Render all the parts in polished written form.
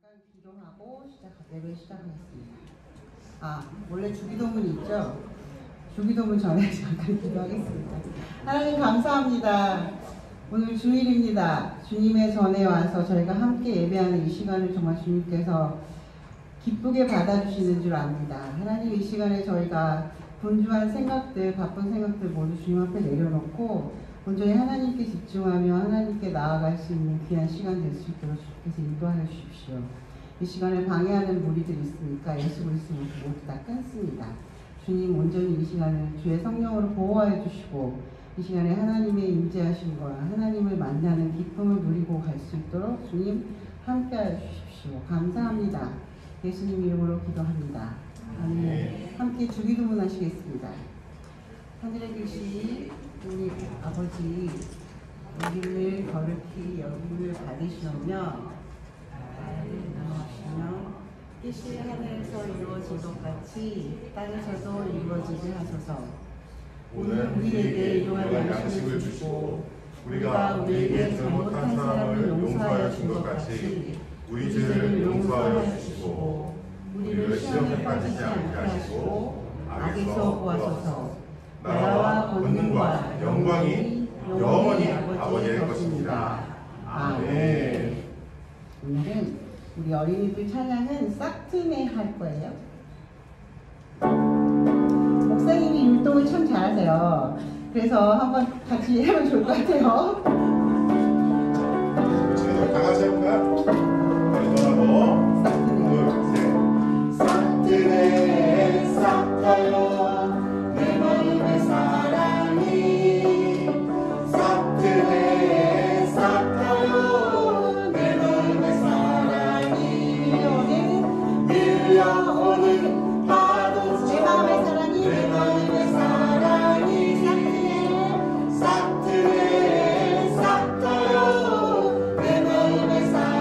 잠깐 기도하고 예배 시작하겠습니다. 원래 주기도문이 있죠? 주기도문 전에 잠깐 기도하겠습니다. 하나님 감사합니다. 오늘 주일입니다. 주님의 전에 와서 저희가 함께 예배하는 이 시간을 정말 주님께서 기쁘게 받아주시는 줄 압니다. 하나님 이 시간에 저희가 분주한 생각들, 바쁜 생각들 모두 주님 앞에 내려놓고 온전히 하나님께 집중하며 하나님께 나아갈 수 있는 귀한 시간 될 수 있도록 주께서 인도하여 주십시오. 이 시간에 방해하는 무리들이 있으니까 예수 그리스도 모두 다 끊습니다. 주님 온전히 이 시간을 주의 성령으로 보호하여 주시고 이 시간에 하나님의 임재하심과 하나님을 만나는 기쁨을 누리고 갈 수 있도록 주님 함께하여 주십시오. 감사합니다. 예수님 이름으로 기도합니다. 아멘. 함께 주기도문 하시겠습니다. 하늘에 계신 우리 아버지, 우리를 거룩히 여김을 받으시오며 나를 나누시며 뜻이 하늘에서 이루어진 것 같이 땅에서도 이루어지게 하소서. 오늘 우리에게 일용할 양식을 주시고 우리가 우리에게 잘못한 사람을 용서하여 준 것 같이 우리 죄를 용서하여 주시고 우리를 시험에 빠지지 않게 하시고 악에서 구하소서. 나라와 권능과 영광이 영원히 아버지의 것입니다. 아멘. 오늘은 우리 어린이들 찬양은 싹트네 할 거예요. 목사님이 율동을 참 잘하세요. 그래서 한번 같이 해보면 좋을 것 같아요. 지금 다 같이 해볼까요? 하고 둘, 셋. 싹트네 싹터요 내 마음의 사랑이 싹트네 싹터요 내 마음의 사랑이 밀려오는 파도 내 마음의 사랑이 내 마음의 사랑이 싹트네 싹터요 내 마음의 사랑이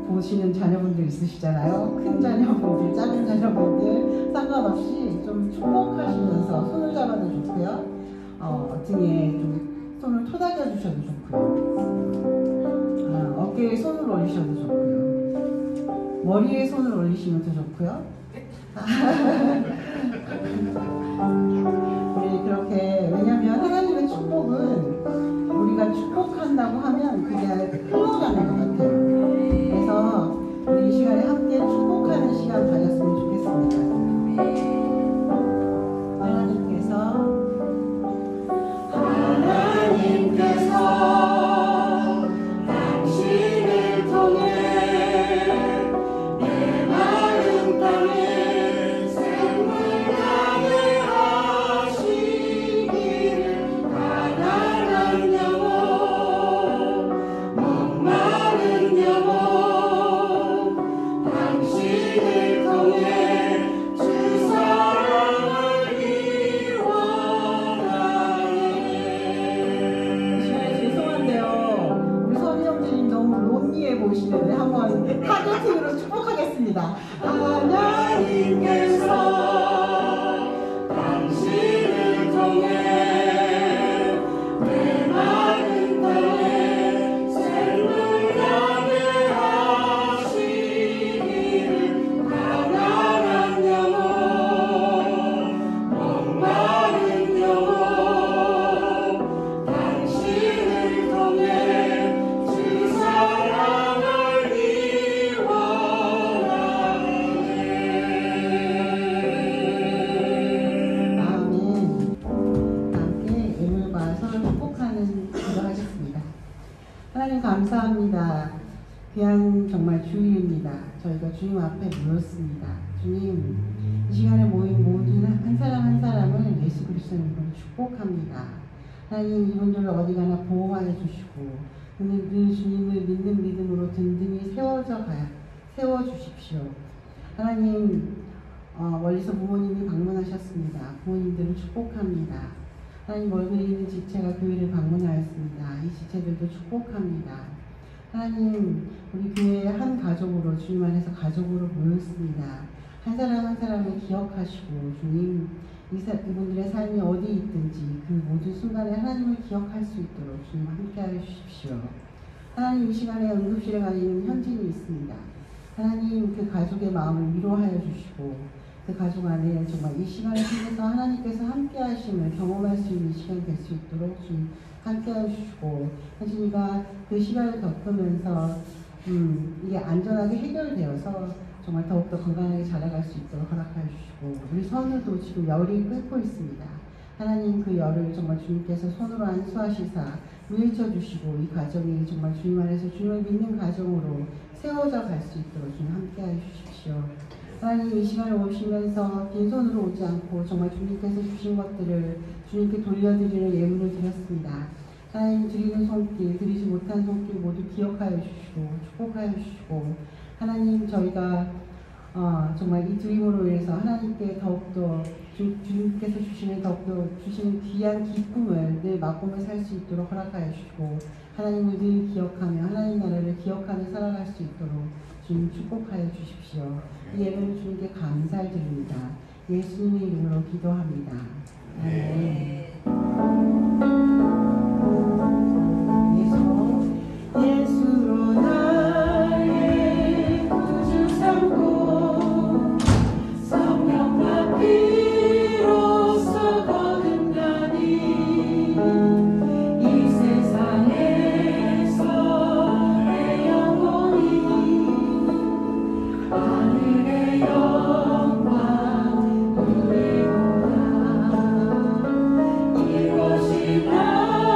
보시는 자녀분들 있으시잖아요. 큰 자녀분들, 작은 자녀분들 상관없이 좀 축복하시면서 손을 잡아도 좋고요. 등에 좀 손을 토닥여 주셔도 좋고요. 어깨에 손을 올리셔도 좋고요. 머리에 손을 올리시면 더 좋고요. 우리 그렇게, 왜냐면 하나님의 축복은 우리가 축복한다고 하면 그게 흘러가는 것 같아요. 그래서 우리 이 시간에 함께 축복하는 시간 가졌으면 좋겠습니다. 하나님께서 당신을 통해 내 마른 땅에 샘물나게 하시기를 가난한 영혼 목마른 영혼 당신을 통해 주 사랑을 죄송한데요. 우리 선희 형제님 너무 론니해 보이시는데 한번 타겟팅으로 축복하겠습니다. 하나님께서 당신을 통해 내 마른 땅에 샘물나게 하시기를 가난한 영혼 목마른 영혼 당신을 통해 주 사랑을 아멘. 함께 예물과 서로 축복하는 기도하겠습니다. 하나님 감사합니다. 귀한 정말 주일입니다. 저희가 주님 앞에 모였습니다. 주님, 이 시간에 모인 모든 한 사람 한 사람을 예수 그리스도의 이름으로 축복합니다. 하나님, 이분들을 어디 가나 보호하여 주시고 늘 주님을 믿는 믿음으로 든든히 세워주십시오. 하나님, 멀리서 부모님이 방문하셨습니다. 부모님들을 축복합니다. 하나님, 멀리 있는 지체가 교회를 방문하였습니다. 이 지체들도 축복합니다. 하나님, 우리 교회의 한 가족으로 주님 안에서 가족으로 모였습니다. 한 사람 한 사람을 기억하시고 주님, 이분들의 삶이 어디 있든지 그 모든 순간에 하나님을 기억할 수 있도록 주님 함께하여 주십시오. 하나님, 이 시간에 응급실에 가 있는 현진이 있습니다. 하나님, 그 가족의 마음을 위로하여 주시고 그 가족 안에 정말 이 시간을 통해서 하나님께서 함께 하심을 경험할 수 있는 시간이 될 수 있도록 주님 함께 해주시고, 현진이가 그 시간을 겪으면서 이게 안전하게 해결되어서 정말 더욱더 건강하게 자라갈 수 있도록 허락하여 주시고, 우리 선우도 지금 열이 끓고 있습니다. 하나님, 그 열을 정말 주님께서 손으로 안수하시사 물리쳐 주시고 이 가정이 정말 주님 안에서 주님을 믿는 가정으로 세워져 갈 수 있도록 주님 함께하여 주십시오. 하나님, 이 시간에 오시면서 빈손으로 오지 않고 정말 주님께서 주신 것들을 주님께 돌려드리는 예물을 드렸습니다. 하나님, 드리는 손길, 드리지 못한 손길 모두 기억하여 주시고 축복하여 주시고, 하나님, 저희가 정말 이 드림으로 인해서 하나님께 더욱더 주님께서 더욱더 주시는 귀한 기쁨을 늘 맛보며 살 수 있도록 허락하여 주시고, 하나님을 늘 기억하며 하나님 나라를 기억하며 살아갈 수 있도록 주님 축복하여 주십시오. 이 예배를 주님께 감사를 드립니다. 예수님의 이름으로 기도합니다. 아멘. 예수로 나의 구주 삼고 성령과 피로써 거듭나니 이 세상에서 내 영혼이 하늘의 영광 누리도다. 이것이 나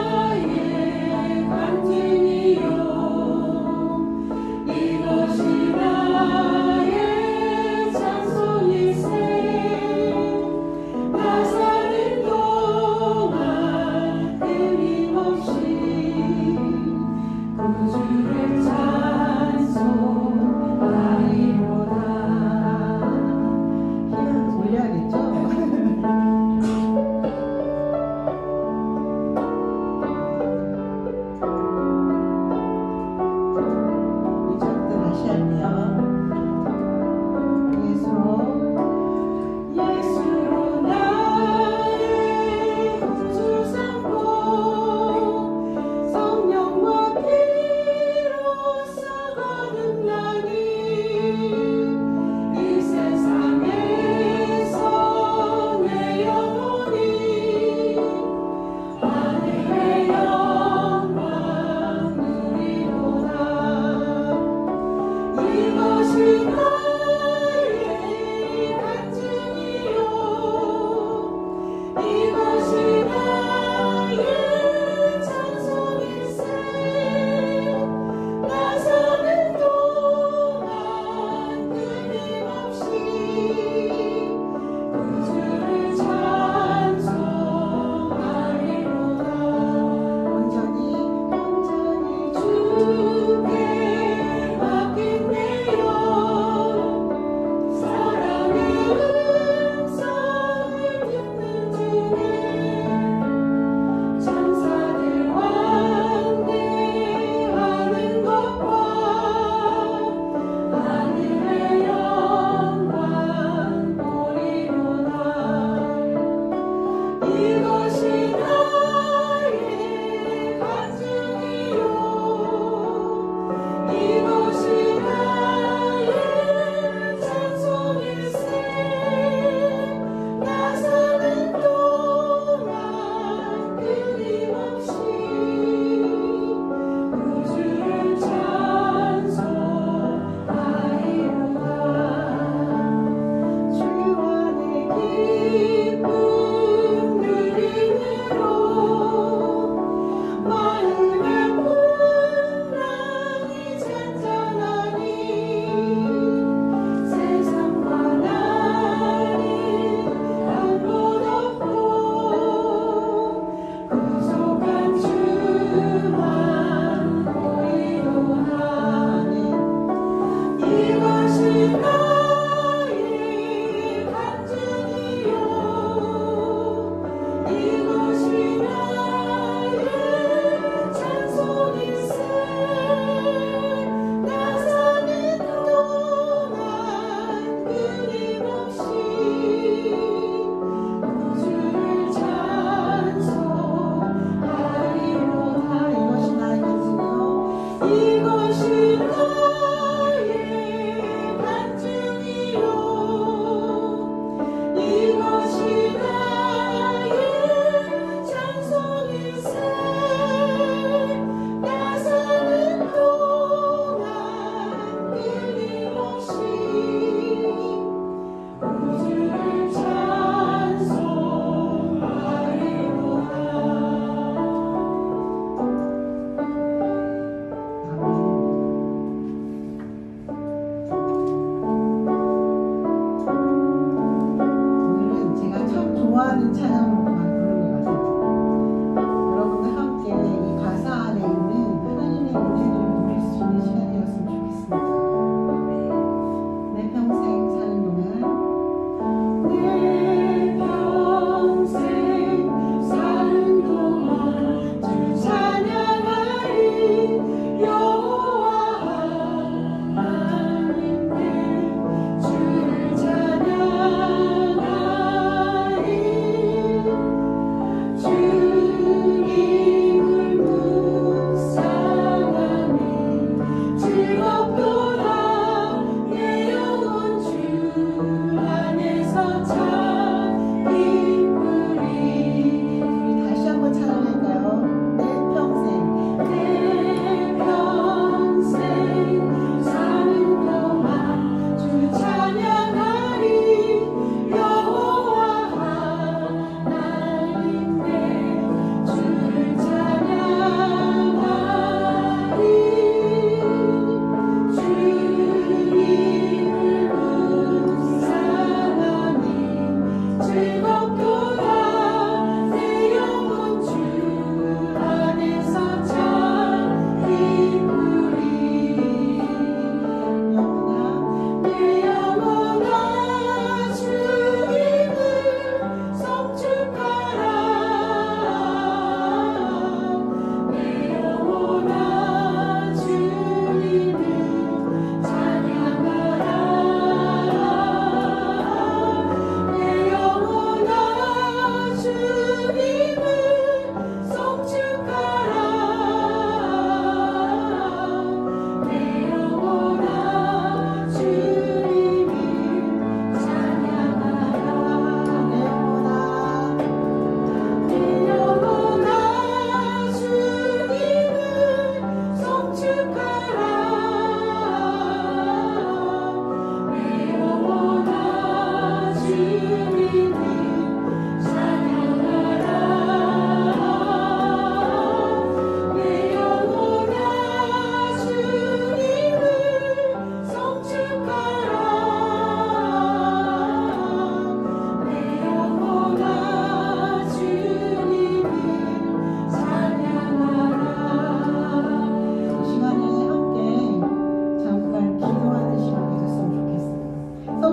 다시 할게요. 예수로 나의 주 삼고 성령과 피로써 거듭나니 이 세상에서 내 영혼이 하늘의 영광 누리도다.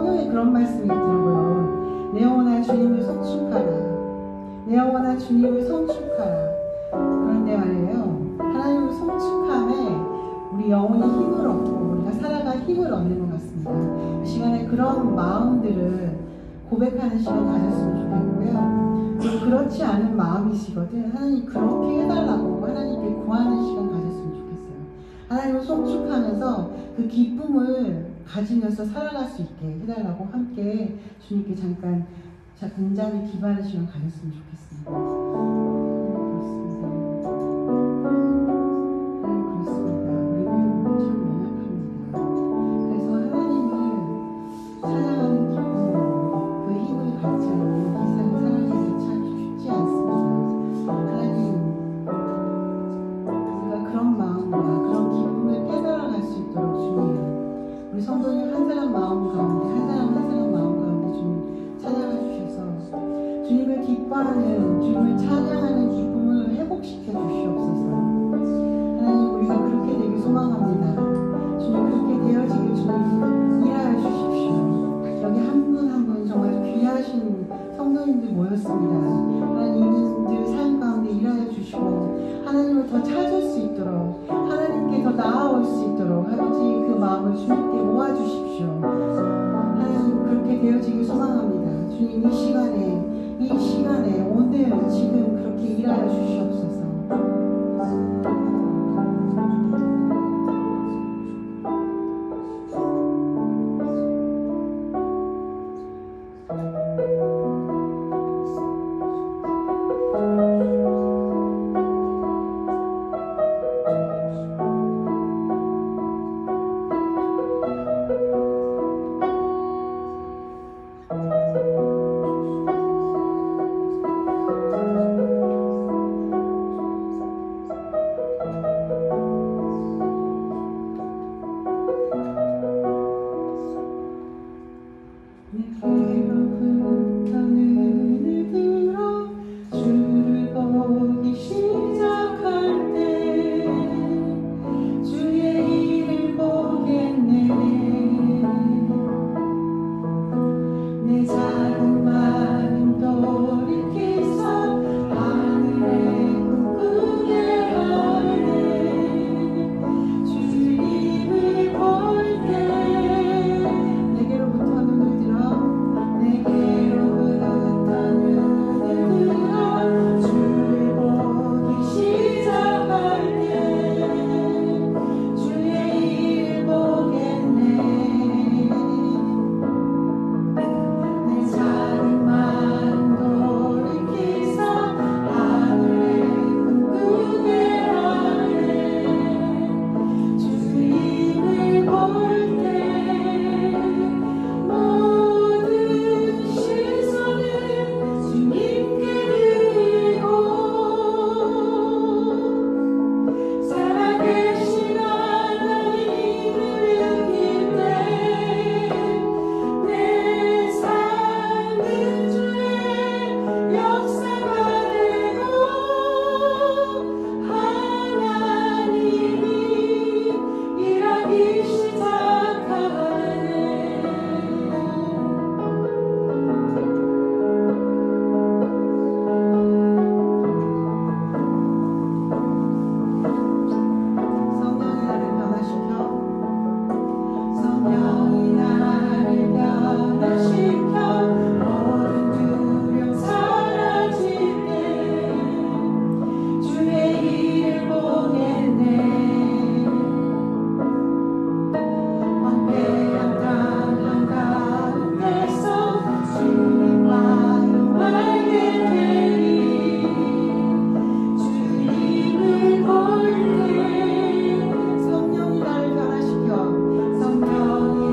성경에 그런 말씀이 있더라고요. 내 영혼아 주님을 성축하라. 내 영혼아 주님을 성축하라. 그런데 말이에요. 하나님을 성축함에 우리 영혼이 힘을 얻고 우리가 살아갈 힘을 얻는 것 같습니다. 이 시간에 그런 마음들을 고백하는 시간 가졌으면 좋겠고요. 그리고 그렇지 않은 마음이시거든 하나님 그렇게 해달라고 하나님께 구하는 시간 가졌으면 좋겠어요. 하나님을 성축하면서 그 기쁨을 가지면서 살아갈 수 있게 해달라고 함께 주님께 잠깐 공자를 기도하는 시간 가졌으면 좋겠습니다. 그렇습니다. 우리는 참 연약합니다. 그래서 하나님을 찬양하는 기쁨으로 그 힘을 갖지 않는 이 세상 살아가기 참 쉽지 않습니다. 하나님, 우리가 그런 마음과 그런 기쁨을 깨달아갈 수 있도록 주님, 우리 성도님 한 사람 마음 가운데 한 사람 마음 가운데 주님 찬양해 주셔서 주님을 기뻐하는 주님을 찬양하는 기쁨을 회복시켜 주시옵소서. 하나님 우리가 그렇게 되길 소망합니다. 주님 그렇게 되어지길 주님 일하여 주십시오. 여기 한 분 한 분 정말 귀하신 성도님들 모였습니다. 하나님 이들 삶 가운데 일하여 주시고 하나님을 더 찾을 수 있도록 하나님께 더 나아올 수 있도록 아버지 그 마음을 주님께 모아주십시오. 하나님 그렇게 되어지길 소망합니다. 주님 이 시간에 오늘 지금 그렇게 일하여 주시옵소서. 성령이 나를 변화시켜 성령이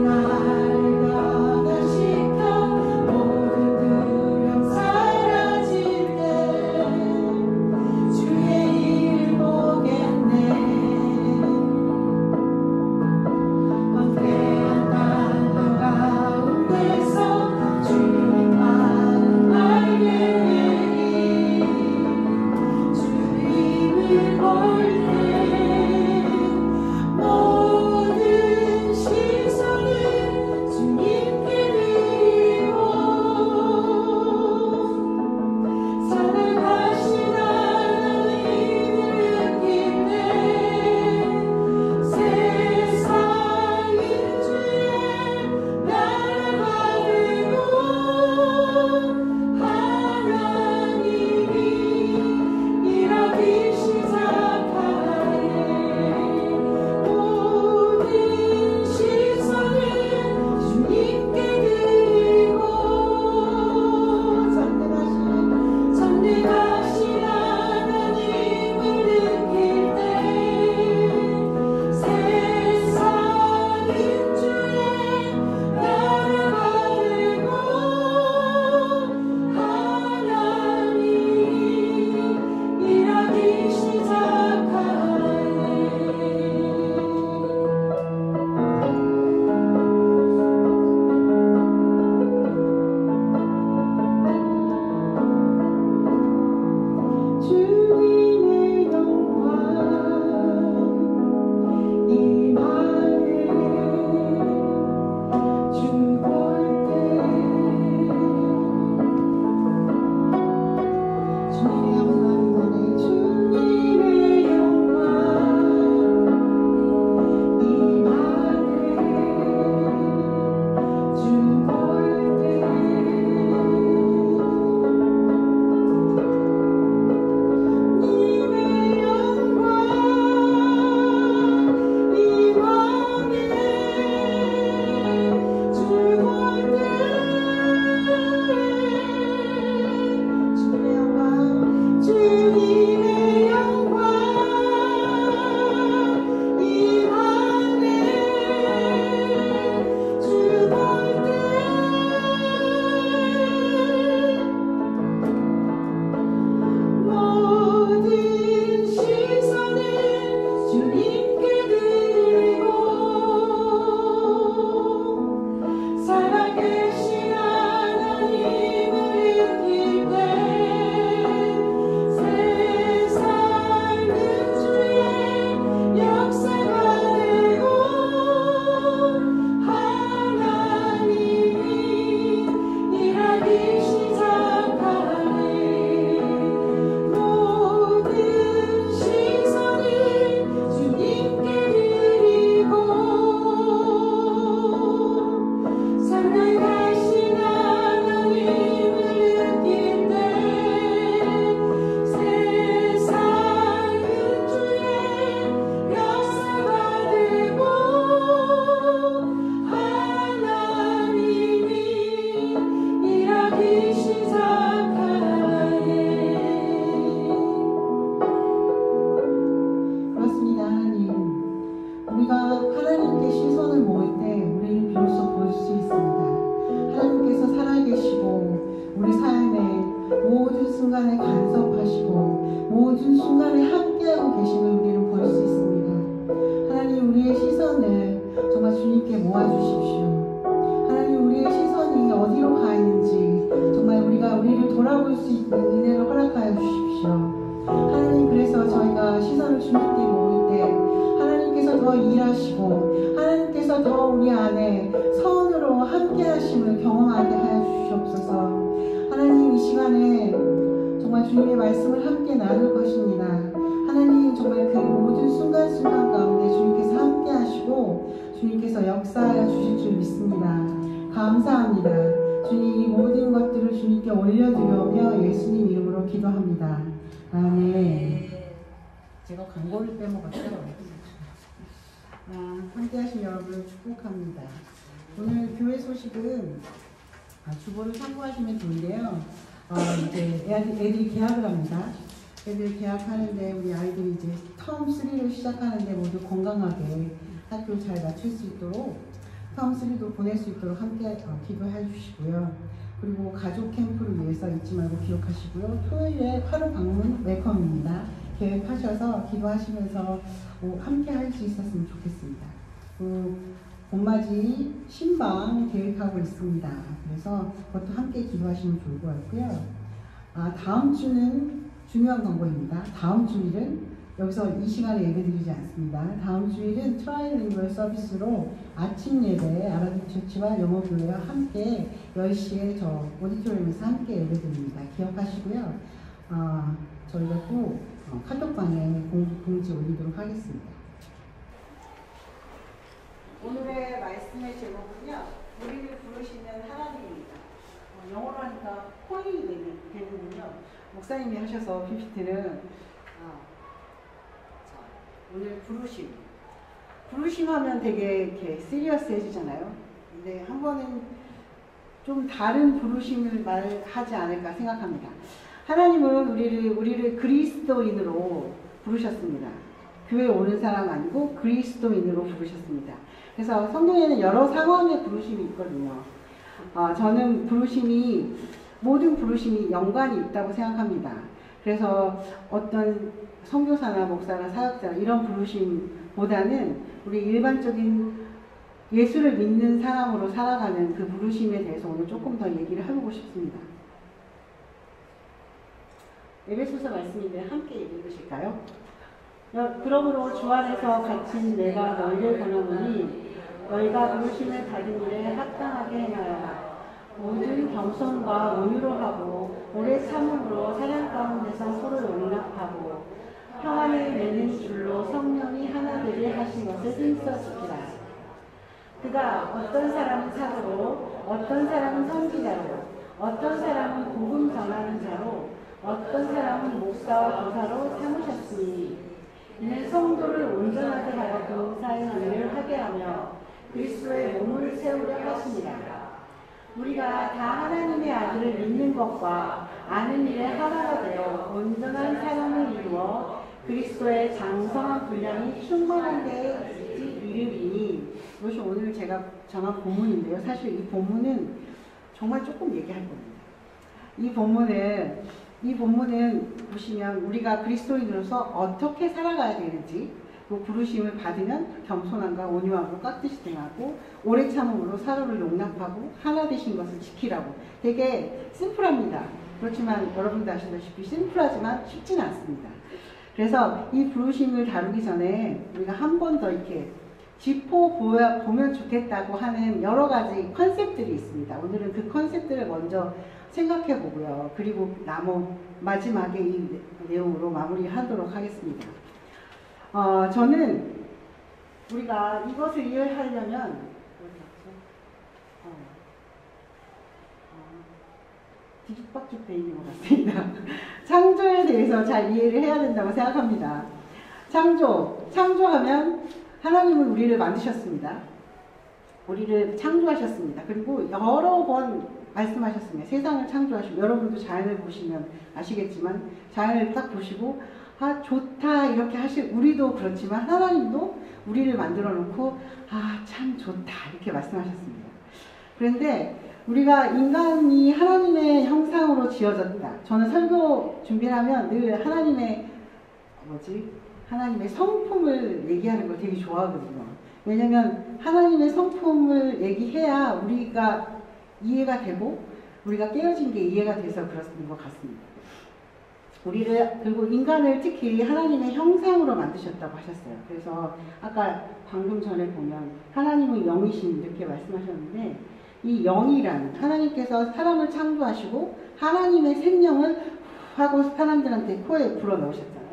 순간에 함께하고 계심을 우리는 볼 수 있습니다. 하나님, 우리의 시선을 정말 주님께 모아주십시오. 하나님, 우리의 시선이 어디로 가 있는지 정말 우리를 돌아볼 수 있는 은혜를 허락하여 주십시오. 하나님, 그래서 저희가 시선을 주님께 모을 때 하나님께서 더 일하시고 하나님께서 더 우리 안에 선으로 함께하심을 경험하게 하여 주시옵소서. 하나님, 이 시간에 정말 주님의 말씀을 함께 나눌 것입니다. 하나님, 정말 그 모든 순간순간 가운데 주님께서 함께 하시고 주님께서 역사하여 주실 줄 믿습니다. 감사합니다. 주님, 이 모든 것들을 주님께 올려드려며 예수님 이름으로 기도합니다. 아멘. 제가 광고를 빼먹었죠. 함께 하신 여러분을 축복합니다. 오늘 교회 소식은 주보를 참고하시면 좋은데요. 이제 애들이 개학을 합니다. 애들 개학하는데 우리 아이들이 이제 텀 3를 시작하는데 모두 건강하게 학교 잘 마칠 수 있도록 텀 3도 보낼 수 있도록 함께 기도해 주시고요. 그리고 가족 캠프를 위해서 잊지 말고 기록하시고요. 토요일에 하루 방문 웰컴입니다. 계획하셔서 기도하시면서 함께 할 수 있었으면 좋겠습니다. 봄맞이 신방 계획하고 있습니다. 그래서 그것도 함께 기도하시면 좋을 것 같고요. 다음 주는 중요한 광고입니다. 다음 주일은 여기서 이 시간에 예배드리지 않습니다. 다음 주일은 트라이링구얼 서비스로 아침 예배 아라비처치와 영어교회와 함께 10시에 저 오디토리움에서 함께 예배드립니다. 기억하시고요. 저희가 또 카톡방에 공지 올리도록 하겠습니다. 오늘의 말씀의 제목은요, 우리를 부르시는 하나님입니다. 영어로 하니까 코인이 되는군요. 목사님이 하셔서 PPT는 오늘 부르심 하면 되게 이렇게 시리어스해지잖아요. 근데 한 번은 좀 다른 부르심을 말하지 않을까 생각합니다. 하나님은 우리를 그리스도인으로 부르셨습니다. 교회에 오는 사람 아니고 그리스도인으로 부르셨습니다. 그래서 성경에는 여러 상황의 부르심이 있거든요. 저는 모든 부르심이 연관이 있다고 생각합니다. 그래서 어떤 선교사나 목사나 사역자 이런 부르심보다는 우리 일반적인 예수를 믿는 사람으로 살아가는 그 부르심에 대해서 오늘 조금 더 얘기를 해보고 싶습니다. 에베소서 말씀인데 함께 읽으실까요? 그러므로 주 안에서 갇힌 내가 너희를 권하노니 너희가 부르심을 받은 일에 합당하게 행하여라. 모든 겸손과 온유로 하고 오래 참음으로 사랑 가운데서 서로 용납하고 평안을 내는 줄로 성령이 하나 되게 하신 것을 힘써 지키라. 그가 어떤 사람은 사도로, 어떤 사람은 선지자로, 어떤 사람은 복음 전하는 자로, 어떤 사람은 목사와 교사로 삼으셨으니 이는 성도를 온전하게 하여 봉사의 일을 하게 하며 그리스도의 몸을 세우려 하시니라. 우리가 다 하나님의 아들을 믿는 것과 아는 일에 하나가 되어 온전한 사랑을 이루어 그리스도의 장성한 분량이 충만한 데에 이르리니. 이것이 오늘 제가 정한 본문인데요. 사실 이 본문은 정말 조금 얘기할 겁니다. 이 본문은 보시면 우리가 그리스도인으로서 어떻게 살아가야 되는지, 그 부르심을 받으면 겸손함과 온유하고 깍듯이 대하고 오래 참음으로 서로를 용납하고 하나 되신 것을 지키라고. 되게 심플합니다. 그렇지만 여러분도 아시다시피 심플하지만 쉽지는 않습니다. 그래서 이 부르심을 다루기 전에 우리가 한 번 더 이렇게 짚어보면 좋겠다고 하는 여러 가지 컨셉들이 있습니다. 오늘은 그 컨셉들을 먼저 생각해 보고요. 그리고 마지막에 이 내용으로 마무리하도록 하겠습니다. 저는 우리가 이것을 이해하려면 뒤죽박죽 돼 있는 것 같습니다. 창조에 대해서 잘 이해를 해야 된다고 생각합니다. 창조하면 하나님은 우리를 만드셨습니다. 우리를 창조하셨습니다. 그리고 여러 번 말씀하셨습니다. 세상을 창조하시고, 여러분도 자연을 보시면 아시겠지만 자연을 딱 보시고 좋다 이렇게 우리도 그렇지만 하나님도 우리를 만들어 놓고 참 좋다 이렇게 말씀하셨습니다. 그런데 우리가 인간이 하나님의 형상으로 지어졌다. 저는 설교 준비를 하면 늘 하나님의 하나님의 성품을 얘기하는 걸 되게 좋아하거든요. 왜냐면 하나님의 성품을 얘기해야 우리가 이해가 되고 우리가 깨어진 게 이해가 돼서 그렇는 것 같습니다. 그리고 인간을 특히 하나님의 형상으로 만드셨다고 하셨어요. 그래서 아까 방금 전에 보면 하나님은 영이신 이렇게 말씀하셨는데, 이 영이란 하나님께서 사람을 창조하시고 하나님의 생명을 하고 사람들한테 코에 불어 넣으셨잖아요.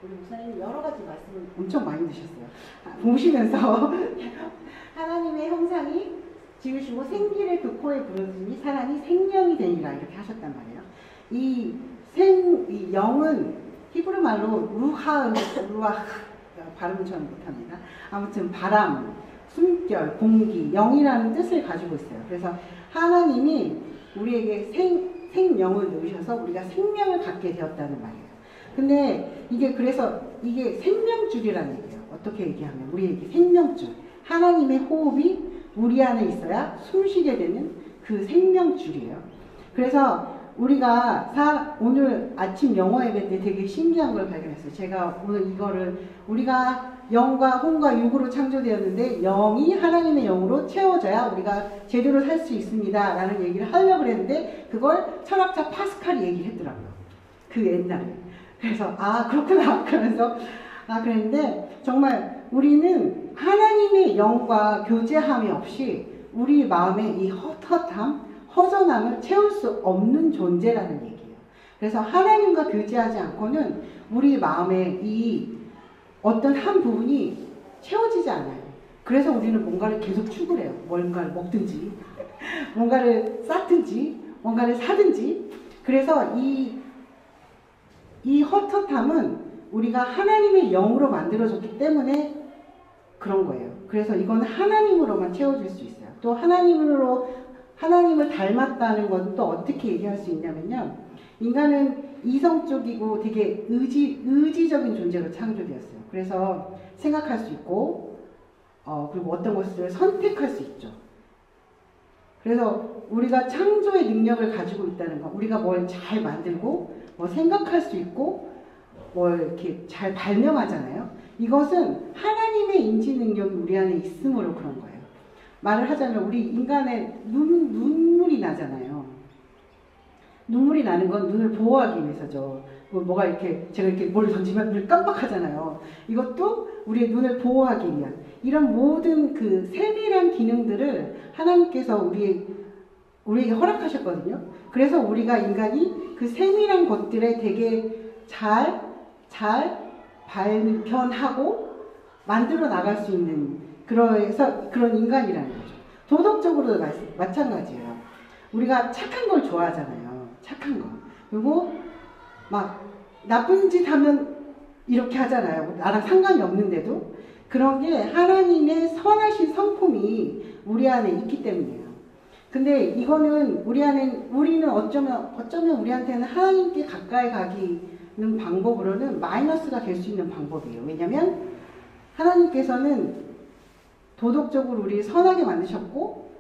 우리 목사님 여러 가지 말씀을 엄청 많이 드셨어요. 보시면서 하나님의 형상이 지으시고 생기를 그 코에 불어주니 사람이 생명이 되니라 이렇게 하셨단 말이에요. 이 영은 히브리 말로 루하 발음은 저는 못합니다. 아무튼 바람, 숨결, 공기, 영이라는 뜻을 가지고 있어요. 그래서 하나님이 우리에게 생명을 넣으셔서 우리가 생명을 갖게 되었다는 말이에요. 근데 그래서 이게 생명줄이라는 얘기예요. 어떻게 얘기하면 우리에게 생명줄, 하나님의 호흡이 우리 안에 있어야 숨쉬게 되는 그 생명줄이에요. 그래서 우리가 오늘 아침 영어 예배 때 되게 신기한 걸 발견했어요. 제가 오늘 이거를 우리가 영과 혼과 육으로 창조되었는데 영이 하나님의 영으로 채워져야 우리가 제대로 살 수 있습니다 라는 얘기를 하려고 했는데 그걸 철학자 파스칼이 얘기를 했더라고요. 그 옛날에. 그래서 그렇구나 그러면서 그랬는데 정말 우리는 하나님의 영과 교제함이 없이 우리 마음의 이 헛헛함, 허전함을 채울 수 없는 존재라는 얘기예요. 그래서 하나님과 교제하지 않고는 우리 마음의 이 어떤 한 부분이 채워지지 않아요. 그래서 우리는 뭔가를 계속 추구를 해요. 뭔가를 먹든지 뭔가를 쌓든지 뭔가를 사든지. 그래서 이 헛헛함은 우리가 하나님의 영으로 만들어졌기 때문에 그런 거예요. 그래서 이건 하나님으로만 채워질 수 있어요. 또 하나님을 닮았다는 건 또 어떻게 얘기할 수 있냐면요. 인간은 이성적이고 되게 의지적인 존재로 창조되었어요. 그래서 생각할 수 있고, 그리고 어떤 것을 선택할 수 있죠. 그래서 우리가 창조의 능력을 가지고 있다는 거, 우리가 뭘 잘 만들고, 뭐 생각할 수 있고, 뭘 이렇게 잘 발명하잖아요. 이것은 하나님의 인지 능력이 우리 안에 있으므로 그런 거예요. 말을 하자면 우리 인간의 눈물이 나잖아요. 눈물이 나는 건 눈을 보호하기 위해서죠. 뭐가 이렇게 제가 이렇게 뭘 던지면 눈을 깜빡하잖아요. 이것도 우리의 눈을 보호하기 위한 이런 모든 그 세밀한 기능들을 하나님께서 우리에게 허락하셨거든요. 그래서 우리가 인간이 그 세밀한 것들에 되게 잘 발견하고 만들어 나갈 수 있는 그런 인간이라는 거죠. 도덕적으로도 마찬가지예요. 우리가 착한 걸 좋아하잖아요. 착한 거. 그리고 막 나쁜 짓 하면 이렇게 하잖아요. 나랑 상관이 없는데도. 그런 게 하나님의 선하신 성품이 우리 안에 있기 때문이에요. 근데 이거는 우리는 어쩌면 우리한테는 하나님께 가까이 가기는 방법으로는 마이너스가 될 수 있는 방법이에요. 왜냐면 하나님께서는 도덕적으로 우리를 선하게 만드셨고,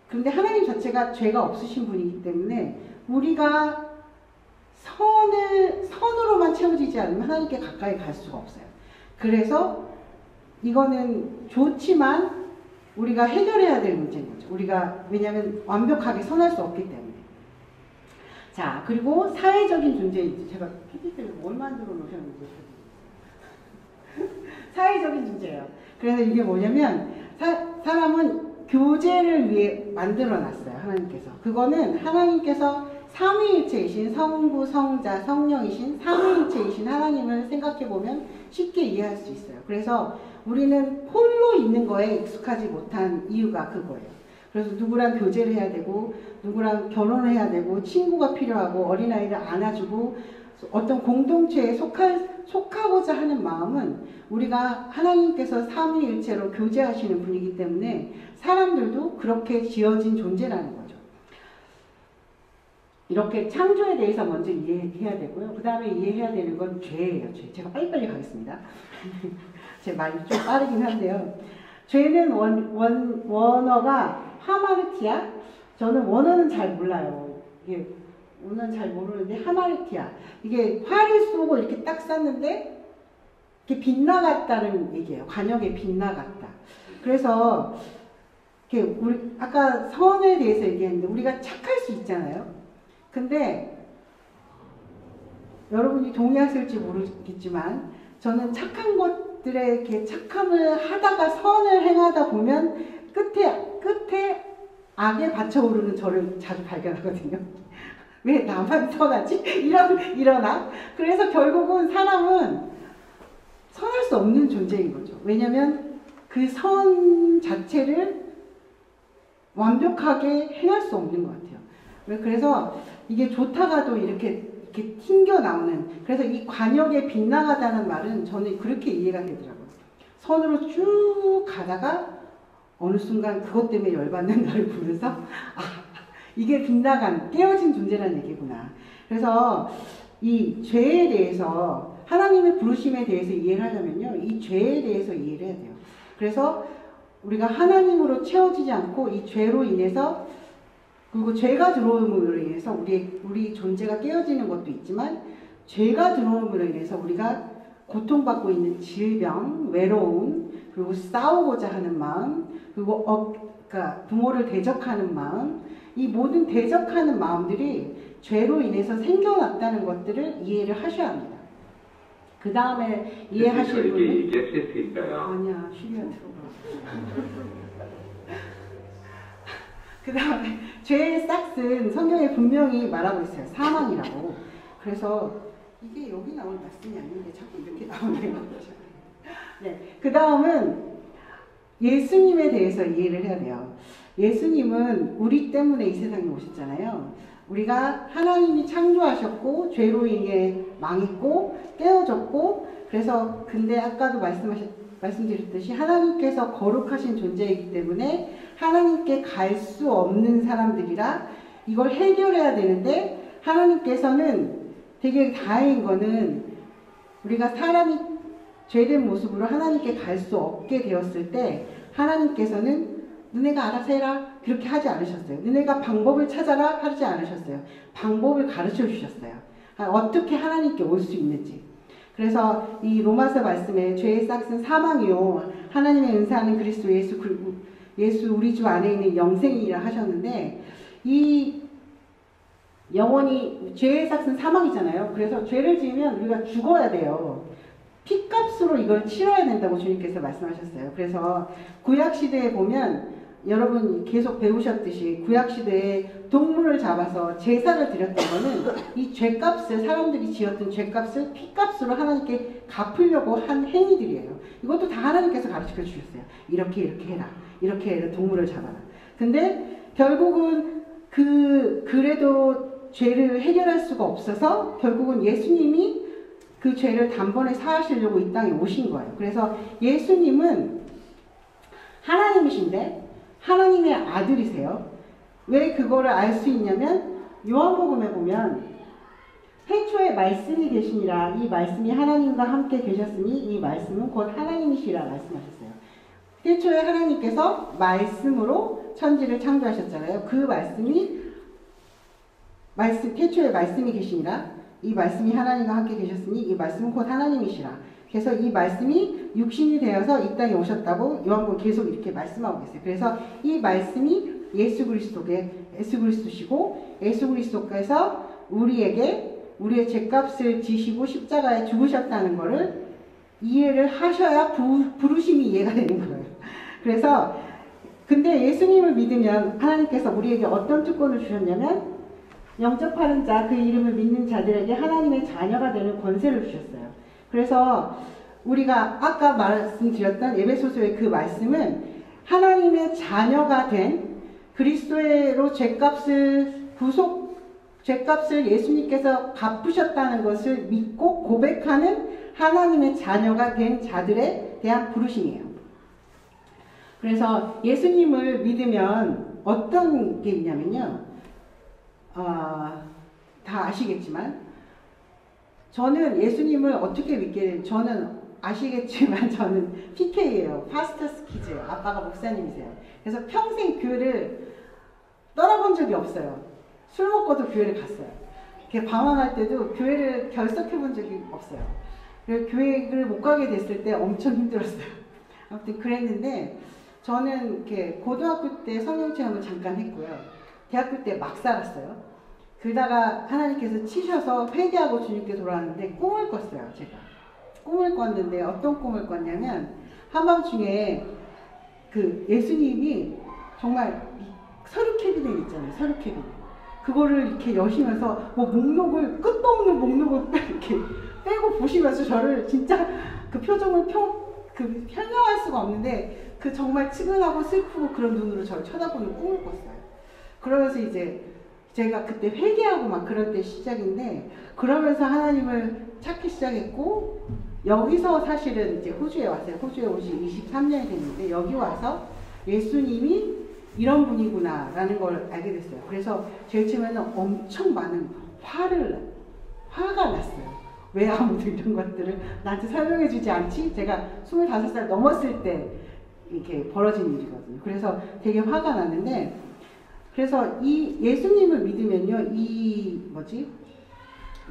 그런데 하나님 자체가 죄가 없으신 분이기 때문에 우리가 선으로만 채워지지 않으면 하나님께 가까이 갈 수가 없어요. 그래서 이거는 좋지만 우리가 해결해야 될 문제인 거죠. 왜냐하면 완벽하게 선할 수 없기 때문에. 자, 그리고 사회적인 존재인지, 제가 PPT를 뭘 만들어 놓으셨는지 사회적인 존재예요. 그래서 이게 뭐냐면 사람은 교제를 위해 만들어 놨어요. 하나님께서. 그거는 하나님께서 삼위일체이신 성부, 성자, 성령이신 삼위일체이신 하나님을 생각해보면 쉽게 이해할 수 있어요. 그래서 우리는 홀로 있는 거에 익숙하지 못한 이유가 그거예요. 그래서 누구랑 교제를 해야 되고 누구랑 결혼을 해야 되고 친구가 필요하고 어린아이를 안아주고 어떤 공동체에 속하고자 하는 마음은 우리가 하나님께서 삼위일체로 교제하시는 분이기 때문에 사람들도 그렇게 지어진 존재라는 거죠. 이렇게 창조에 대해서 먼저 이해해야 되고요. 그 다음에 이해해야 되는 건 죄예요. 죄. 제가 빨리빨리 가겠습니다. 제 말이 좀 빠르긴 한데요. 죄는 원어가 하마르티아. 저는 원어는 잘 몰라요. 원어는 잘 모르는데 하마르티아. 이게 활을 쏘고 이렇게 딱 쐈는데 이렇게 빗나갔다는 얘기예요. 관역에 빗나갔다. 그래서 이렇게 우리 아까 선에 대해서 얘기했는데 우리가 착할 수 있잖아요. 근데 여러분이 동의하실지 모르겠지만 저는 착한 것들에 이렇게 착함을 하다가 선을 행하다 보면 끝에 악에 받쳐오르는 저를 자주 발견하거든요. 왜 나만 선하지? 이러나? 그래서 결국은 사람은 선할 수 없는 존재인 거죠. 왜냐면 그 선 자체를 완벽하게 행할 수 없는 것 같아요. 그래서 이게 좋다가도 이렇게 튕겨 나오는, 그래서 이 관역에 빗나가다는 말은 저는 그렇게 이해가 되더라고요. 선으로 쭉 가다가 어느 순간 그것 때문에 열받는 나를 부르서 이게 빗나간 깨어진 존재라는 얘기구나. 그래서 이 죄에 대해서 하나님의 부르심에 대해서 이해를 하려면요, 이 죄에 대해서 이해를 해야 돼요. 그래서 우리가 하나님으로 채워지지 않고 이 죄로 인해서, 그리고 죄가 들어옴으로 인해서 우리 존재가 깨어지는 것도 있지만, 죄가 들어옴으로 인해서 우리가 고통받고 있는 질병, 외로움, 그리고 싸우고자 하는 마음, 그리고 그러니까 부모를 대적하는 마음, 이 모든 대적하는 마음들이 죄로 인해서 생겨났다는 것들을 이해를 하셔야 합니다. 그 다음에 이해하실 분은 얘기할 수 있을까요? 아니야, 쉬면 들어봐. 그 다음에 죄의 싹은 성경에 분명히 말하고 있어요. 사망이라고. 그래서 이게 여기 나온 말씀이 아닌데 자꾸 이렇게 나오네요. 네, 그 다음은 예수님에 대해서 이해를 해야 돼요. 예수님은 우리 때문에 이 세상에 오셨잖아요. 우리가 하나님이 창조하셨고 죄로 인해 망했고 깨어졌고, 그래서 근데 아까도 말씀드렸듯이 하나님께서 거룩하신 존재이기 때문에 하나님께 갈 수 없는 사람들이라 이걸 해결해야 되는데, 하나님께서는 되게 다행인 거는 우리가 사람이 죄된 모습으로 하나님께 갈 수 없게 되었을 때 하나님께서는 너네가 알아서 해라 그렇게 하지 않으셨어요. 너네가 방법을 찾아라 하지 않으셨어요. 방법을 가르쳐 주셨어요. 어떻게 하나님께 올 수 있는지. 그래서 이 로마서 말씀에 죄의 싹은 사망이요 하나님의 은사는 그리스도 예수 우리 주 안에 있는 영생이라 하셨는데, 이 영원히 죄의 싹은 사망이잖아요. 그래서 죄를 지으면 우리가 죽어야 돼요. 피값으로 이걸 치러야 된다고 주님께서 말씀하셨어요. 그래서 구약시대에 보면 여러분 계속 배우셨듯이 구약시대에 동물을 잡아서 제사를 드렸던 거는 이 죄값을, 사람들이 지었던 죄값을 피값으로 하나님께 갚으려고 한 행위들이에요. 이것도 다 하나님께서 가르쳐 주셨어요. 이렇게 해라. 이렇게 해라. 동물을 잡아라. 근데 결국은 그래도 죄를 해결할 수가 없어서 결국은 예수님이 그 죄를 단번에 사하시려고 이 땅에 오신 거예요. 그래서 예수님은 하나님이신데 하나님의 아들이세요. 왜 그거를 알 수 있냐면 요한복음에 보면 태초에 말씀이 계시니라 이 말씀이 하나님과 함께 계셨으니 이 말씀은 곧 하나님이시라 말씀하셨어요. 태초에 하나님께서 말씀으로 천지를 창조하셨잖아요. 그 태초에 말씀이 계시니라 이 말씀이 하나님과 함께 계셨으니 이 말씀은 곧 하나님이시라. 그래서 이 말씀이 육신이 되어서 이 땅에 오셨다고 요한복음 계속 이렇게 말씀하고 계세요. 그래서 이 말씀이 예수 그리스도시고 예수 그리스도께서 우리의 죄값을 지시고 십자가에 죽으셨다는 것을 이해를 하셔야 부르심이 이해가 되는 거예요. 그래서 근데 예수님을 믿으면 하나님께서 우리에게 어떤 특권을 주셨냐면 영접하는 자, 그 이름을 믿는 자들에게 하나님의 자녀가 되는 권세를 주셨어요. 그래서 우리가 아까 말씀드렸던 에베소서의 그 말씀은 하나님의 자녀가 된 그리스도로 죄값을 예수님께서 갚으셨다는 것을 믿고 고백하는 하나님의 자녀가 된 자들에 대한 부르심이에요. 그래서 예수님을 믿으면 어떤 게 있냐면요. 다 아시겠지만 저는 예수님을 어떻게 믿게 된, 저는 아시겠지만 저는 PK예요. 파스터스 키즈예요. 아빠가 목사님이세요. 그래서 평생 교회를 떠나본 적이 없어요. 술 먹고도 교회를 갔어요. 이렇게 방황할 때도 교회를 결석해 본 적이 없어요. 그래서 교회를 못 가게 됐을 때 엄청 힘들었어요. 아무튼 그랬는데 저는 이렇게 고등학교 때 성령 체험을 잠깐 했고요. 대학교 때 막 살았어요. 그러다가 하나님께서 치셔서 회개하고 주님께 돌아왔는데 꿈을 꿨어요. 제가 꿈을 꿨는데 어떤 꿈을 꿨냐면 한밤중에 그 예수님이 정말 서류 캐비넷 있잖아요. 서류 캐비넷. 그거를 이렇게 여시면서 뭐 목록을 끝도 없는 목록을 이렇게 빼고 보시면서 저를 진짜 그 표정을 설명할 수가 없는데 그 정말 측은하고 슬프고 그런 눈으로 저를 쳐다보는 꿈을 꿨어요. 그러면서 이제 제가 그때 회개하고 막 그럴 때 시작인데 그러면서 하나님을 찾기 시작했고 여기서 사실은 이제 호주에 왔어요. 호주에 온 지 23년이 됐는데 여기 와서 예수님이 이런 분이구나 라는 걸 알게 됐어요. 그래서 제일 처음에는 엄청 많은 화가 났어요. 왜 아무도 이런 것들을 나한테 설명해 주지 않지? 제가 25살 넘었을 때 이렇게 벌어진 일이거든요. 그래서 되게 화가 났는데 그래서 이 예수님을 믿으면요,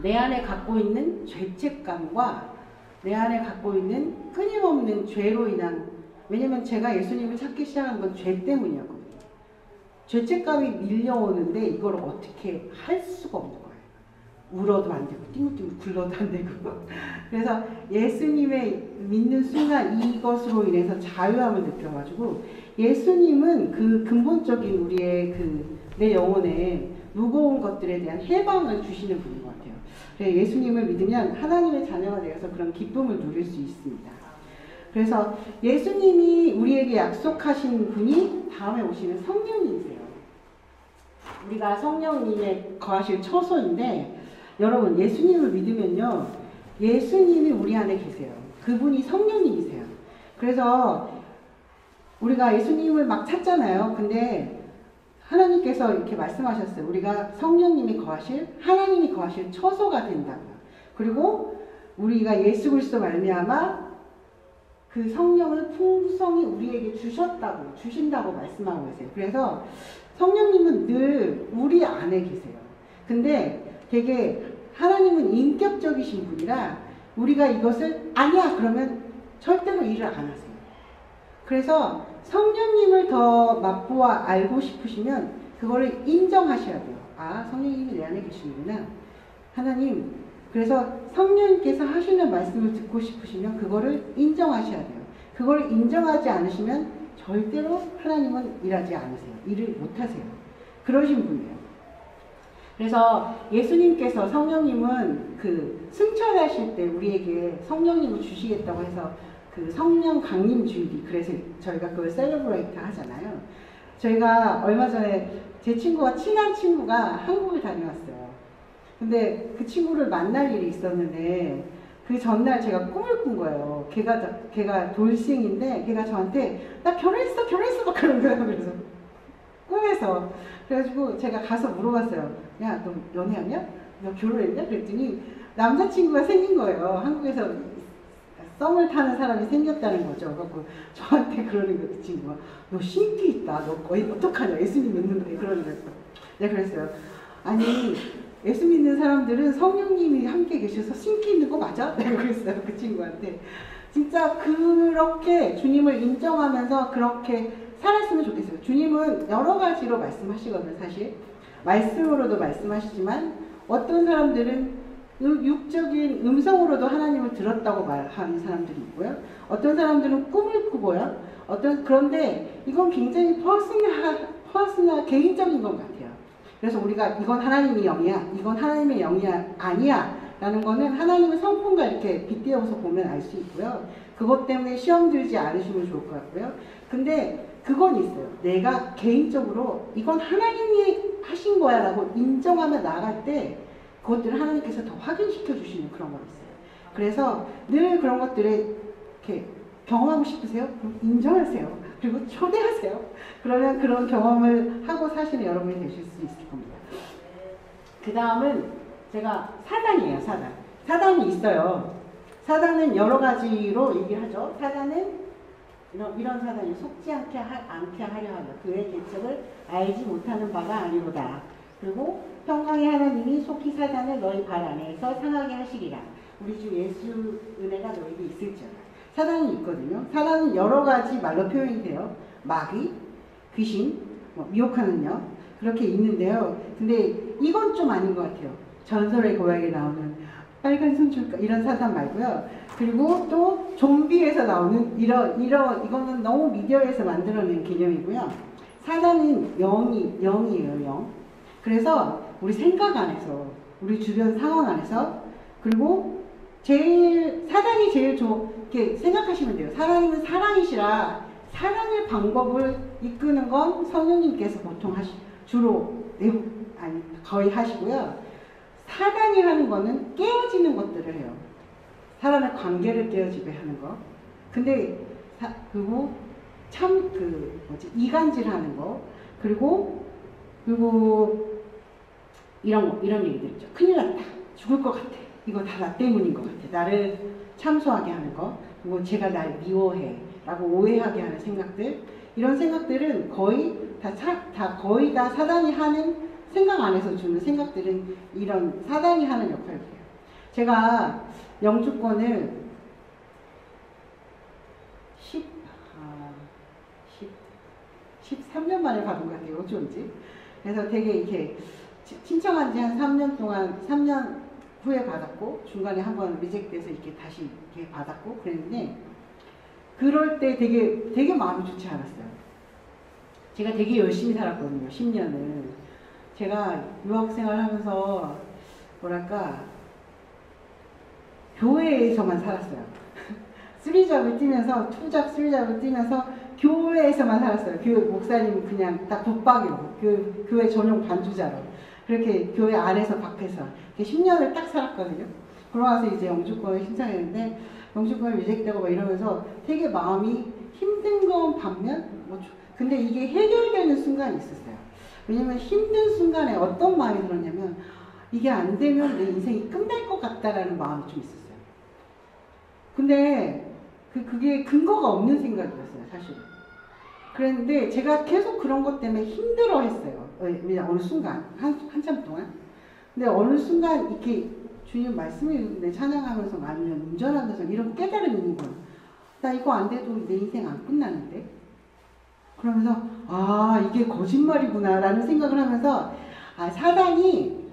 내 안에 갖고 있는 죄책감과 내 안에 갖고 있는 끊임없는 죄로 인한, 왜냐면 제가 예수님을 찾기 시작한 건 죄 때문이었거든요. 죄책감이 밀려오는데 이걸 어떻게 할 수가 없는 거예요. 울어도 안 되고 띵글띵글 굴러도 안 되고 그래서 예수님의 믿는 순간 이것으로 인해서 자유함을 느껴가지고 예수님은 그 근본적인 우리의 내 영혼에 무거운 것들에 대한 해방을 주시는 분인 것 같아요. 그래서 예수님을 믿으면 하나님의 자녀가 되어서 그런 기쁨을 누릴 수 있습니다. 그래서 예수님이 우리에게 약속하신 분이 다음에 오시는 성령님이세요. 우리가 성령님의 거하실 처소인데 여러분 예수님을 믿으면요 예수님이 우리 안에 계세요. 그분이 성령님이세요. 그래서 우리가 예수님을 막 찾잖아요. 근데 하나님께서 이렇게 말씀하셨어요. 우리가 성령님이 거하실, 하나님이 거하실 처소가 된다고요. 그리고 우리가 예수 그리스도 말미암아 그 성령을 풍성히 우리에게 주신다고 말씀하고 계세요. 그래서 성령님은 늘 우리 안에 계세요. 근데 되게 하나님은 인격적이신 분이라 우리가 이것을 아니야 그러면 절대로 일을 안 하세요. 그래서 성령님을 더 맛보아 알고 싶으시면 그거를 인정하셔야 돼요. 아, 성령님이 내 안에 계시는구나. 하나님, 그래서 성령님께서 하시는 말씀을 듣고 싶으시면 그거를 인정하셔야 돼요. 그걸 인정하지 않으시면 절대로 하나님은 일하지 않으세요. 일을 못하세요. 그러신 분이에요. 그래서 예수님께서 성령님은 승천하실 때 우리에게 성령님을 주시겠다고 해서 성령 강림 주일이, 그래서 저희가 그걸 셀러브레이트 하잖아요. 저희가 얼마 전에 제 친한 친구가 한국에 다녀왔어요. 근데 그 친구를 만날 일이 있었는데 그 전날 제가 꿈을 꾼 거예요. 걔가 돌싱인데 걔가 저한테 나 결혼했어 막 그런 거예요. 그래서 꿈에서. 그래가지고 제가 가서 물어봤어요. 야, 너 연애하냐? 너 결혼했냐? 그랬더니 남자친구가 생긴 거예요. 한국에서 썸을 타는 사람이 생겼다는 거죠. 그래서 저한테 그러는 거예요. 그 친구가. 너 신기 있다. 너 거의 어떡하냐. 예수님 믿는데 그러는 거예요. 내가 그랬어요. 아니 예수 믿는 사람들은 성령님이 함께 계셔서 신기 있는 거 맞아? 내가 그랬어요. 그 친구한테. 진짜 그렇게 주님을 인정하면서 그렇게 살았으면 좋겠어요. 주님은 여러 가지로 말씀하시거든요. 사실 말씀으로도 말씀하시지만 어떤 사람들은 육적인 음성으로도 하나님을 들었다고 말하는 사람들이 있고요. 어떤 사람들은 꿈을 꾸고요. 그런데 이건 굉장히 퍼스널 개인적인 것 같아요. 그래서 우리가 이건 하나님의 영이야, 이건 하나님의 영이 아니야 라는 거는 하나님의 성품과 이렇게 빗대어서 보면 알 수 있고요. 그것 때문에 시험 들지 않으시면 좋을 것 같고요. 근데 그건 있어요. 내가 개인적으로 이건 하나님이 하신 거야 라고 인정하며 나갈 때 그것들을 하나님께서 더 확인시켜 주시는 그런 거 있어요. 그래서 늘 그런 것들을 이렇게 경험하고 싶으세요? 그럼 인정하세요. 그리고 초대하세요. 그러면 그런 경험을 하고 사시는 여러분이 되실 수 있을 겁니다. 그 다음은 제가 사단이에요. 사단이 있어요. 사단은 여러 가지로 얘기를 하죠. 사단은 이런 사단이 속지 않게 하려 하여 그의 계책을 알지 못하는 바가 아니로다. 그리고 평강의 하나님이 속히 사단을 너희 발 안에서 상하게 하시리라. 우리 주 예수 은혜가 너에게 있을지어다. 사단은 있거든요. 사단은 여러 가지 말로 표현이 돼요. 마귀, 귀신, 미혹하는 영 그렇게 있는데요. 근데 이건 좀 아닌 것 같아요. 전설의 고향에 나오는 빨간 손줄까 이런 사단 말고요. 그리고 또 좀비에서 나오는 이거는 너무 미디어에서 만들어낸 개념이고요. 사단은 영이에요, 영. 그래서 우리 생각 안에서, 우리 주변 상황 안에서, 그리고 사단이 제일 이렇게 생각하시면 돼요. 하나님은 사랑이시라 사랑의 방법을 이끄는 건 성령님께서 보통 거의 하시고요. 사단이 하는 거는 깨어지는 것들을 해요. 사람의 관계를 깨어지게 하는 거. 근데 그리고 이간질 하는 거. 그리고 이런 얘기들 있죠. 큰일 났다. 죽을 것 같아. 이거 다 나 때문인 것 같아. 나를 참소하게 하는 거. 그리고 제가 날 미워해. 라고 오해하게 하는 생각들. 이런 생각들은 거의 다 사단이 하는 생각 안에서 주는 생각들은 이런 사단이 하는 역할을 해요. 제가 영주권을 13년 만에 받은 것 같아요. 어쩐지. 그래서 되게 이렇게 신청한 지 한 3년 후에 받았고, 중간에 한번 리젝트돼서 이렇게 다시 이렇게 받았고 그랬는데, 그럴 때 되게 마음이 좋지 않았어요. 제가 되게 열심히 살았거든요. 10년을. 제가 유학생활 하면서 교회에서만 살았어요. 3잡을 뛰면서 2잡, 3잡을 뛰면서 교회에서만 살았어요. 교회 목사님 그냥 딱 붙박이로 교회 전용 반주자로 그렇게 교회 안에서 밖에서 10년을 딱 살았거든요. 그러고 나서 이제 영주권을 신청했는데 영주권을 리젝트되고 이러면서 되게 마음이 힘든 건 반면 근데 이게 해결되는 순간이 있었어요. 왜냐면 힘든 순간에 어떤 마음이 들었냐면 이게 안 되면 내 인생이 끝날 것 같다라는 마음이 좀 있었어요. 근데 그게 근거가 없는 생각이었어요, 사실은. 그랬는데 제가 계속 그런 것 때문에 힘들어 했어요. 어느 순간, 한참 동안. 근데 어느 순간 이렇게 주님 말씀을 찬양하면서 아니면 운전하면서 이런 깨달음이 있는 거예요. 나 이거 안 돼도 내 인생 안 끝나는데? 그러면서 이게 거짓말이구나 라는 생각을 하면서 사단이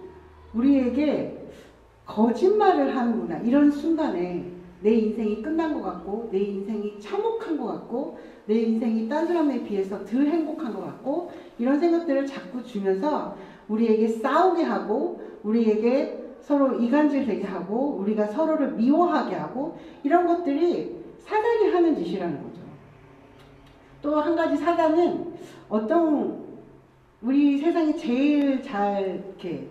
우리에게 거짓말을 하는구나 이런 순간에 내 인생이 끝난 것 같고 내 인생이 참혹한 것 같고 내 인생이 딴 사람에 비해서 덜 행복한 것 같고 이런 생각들을 자꾸 주면서 우리에게 싸우게 하고 우리에게 서로 이간질 되게 하고 우리가 서로를 미워하게 하고 이런 것들이 사단이 하는 짓이라는 거죠. 또 한 가지 사단은 우리 세상에 제일 잘 이렇게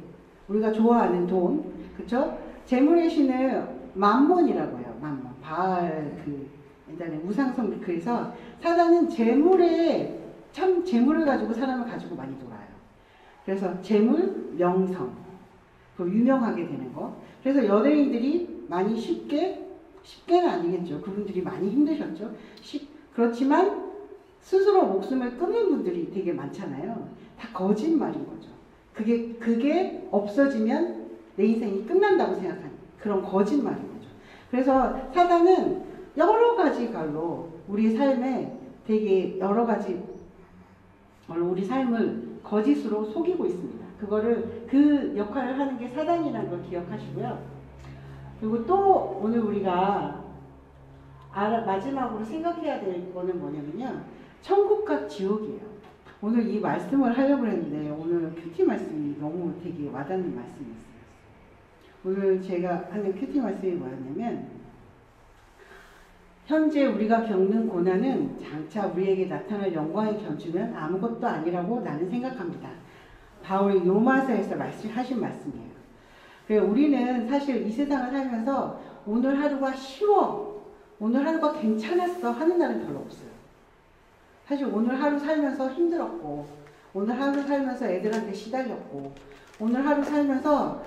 우리가 좋아하는 돈, 그쵸? 재물의 신을 만몬이라고 해요. 만몬. 바알 옛날에 우상성 그래서 사단은 재물을 가지고 사람을 가지고 많이 놀아요. 그래서 재물, 명성, 유명하게 되는 거. 그래서 연예인들이 많이 쉽게는 아니겠죠. 그분들이 많이 힘드셨죠. 그렇지만 스스로 목숨을 끊는 분들이 되게 많잖아요. 다 거짓말인 거죠. 그게 없어지면 내 인생이 끝난다고 생각하는 그런 거짓말인 거죠. 그래서 사단은 여러 가지 걸로 우리 삶에 되게 여러 가지 걸로 우리 삶을 거짓으로 속이고 있습니다. 그 역할을 하는 게 사단이라는 걸 기억하시고요. 그리고 또 오늘 우리가 마지막으로 생각해야 될 거는 뭐냐면요. 천국과 지옥이에요. 오늘 이 말씀을 하려고 했는데 오늘 큐티 말씀이 너무 되게 와닿는 말씀이었어요. 오늘 제가 하는 큐티 말씀이 뭐였냐면 현재 우리가 겪는 고난은 장차 우리에게 나타날 영광의 견주는 아무것도 아니라고 나는 생각합니다. 바울이 로마서에서 하신 말씀이에요. 그래서 우리는 사실 이 세상을 살면서 오늘 하루가 쉬워, 오늘 하루가 괜찮았어 하는 날은 별로 없어요. 사실 오늘 하루 살면서 힘들었고 오늘 하루 살면서 애들한테 시달렸고 오늘 하루 살면서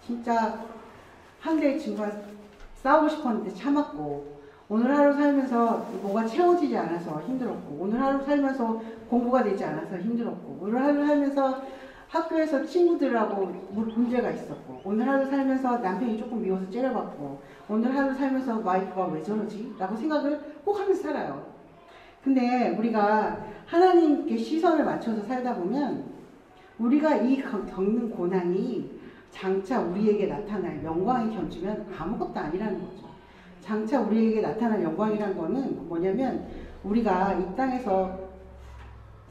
진짜 한 대의 친구와 싸우고 싶었는데 참았고 오늘 하루 살면서 뭐가 채워지지 않아서 힘들었고 오늘 하루 살면서 공부가 되지 않아서 힘들었고 오늘 하루 살면서 학교에서 친구들하고 문제가 있었고, 오늘 하루 살면서 남편이 조금 미워서 째려봤고, 오늘 하루 살면서 와이프가 왜 저러지? 라고 생각을 꼭 하면서 살아요. 근데 우리가 하나님께 시선을 맞춰서 살다 보면 우리가 이 겪는 고난이 장차 우리에게 나타날 영광이 견주면 아무것도 아니라는 거죠. 장차 우리에게 나타날 영광이란 거는 뭐냐면 우리가 이 땅에서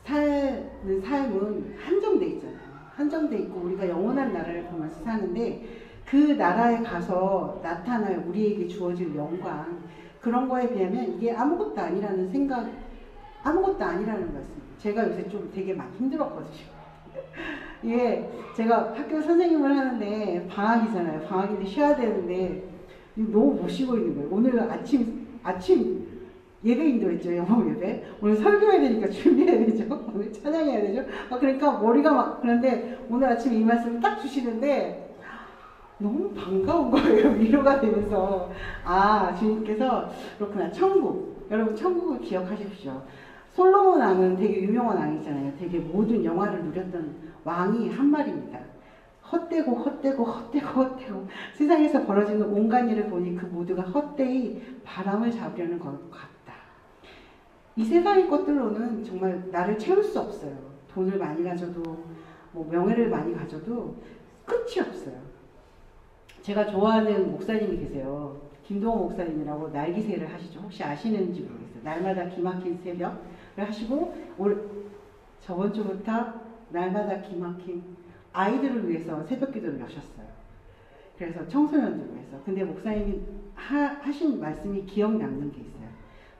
사는 삶은 한정돼 있잖아요. 한정돼 있고 우리가 영원한 나라를 보면서 사는데 그 나라에 가서 나타날 우리에게 주어질 영광, 그런 거에 비하면 이게 아무것도 아니라는 생각, 아무것도 아니라는 말씀이에요. 제가 요새 좀 되게 많이 힘들었거든요. 예, 제가 학교 선생님을 하는데 방학이잖아요. 방학인데 쉬어야 되는데 너무 못 쉬고 있는 거예요. 오늘 아침 예배 인도했죠. 영어 예배. 오늘 설교해야 되니까 준비해야 되죠. 오늘 찬양해야 되죠. 그러니까 머리가 막, 그런데 오늘 아침에 이 말씀을 딱 주시는데 너무 반가운 거예요. 위로가 되면서. 아, 주님께서 그렇구나. 천국. 여러분 천국을 기억하십시오. 솔로몬 왕은 되게 유명한 왕이잖아요. 되게 모든 영화를 누렸던 왕이 한 말입니다. 헛되고 세상에서 벌어지는 온갖 일을 보니 그 모두가 헛되이 바람을 잡으려는 것 같다. 이 세상의 것들로는 정말 나를 채울 수 없어요. 돈을 많이 가져도 뭐 명예를 많이 가져도 끝이 없어요. 제가 좋아하는 목사님이 계세요. 김동호 목사님이라고 날기새를 하시죠. 혹시 아시는지 모르겠어요. 날마다 기막힌 새벽을 하시고 저번 주부터 날마다 기막힌 아이들을 위해서 새벽 기도를 여셨어요. 그래서 청소년들을 위해서. 근데 목사님이 하신 말씀이 기억 남는 게 있어요.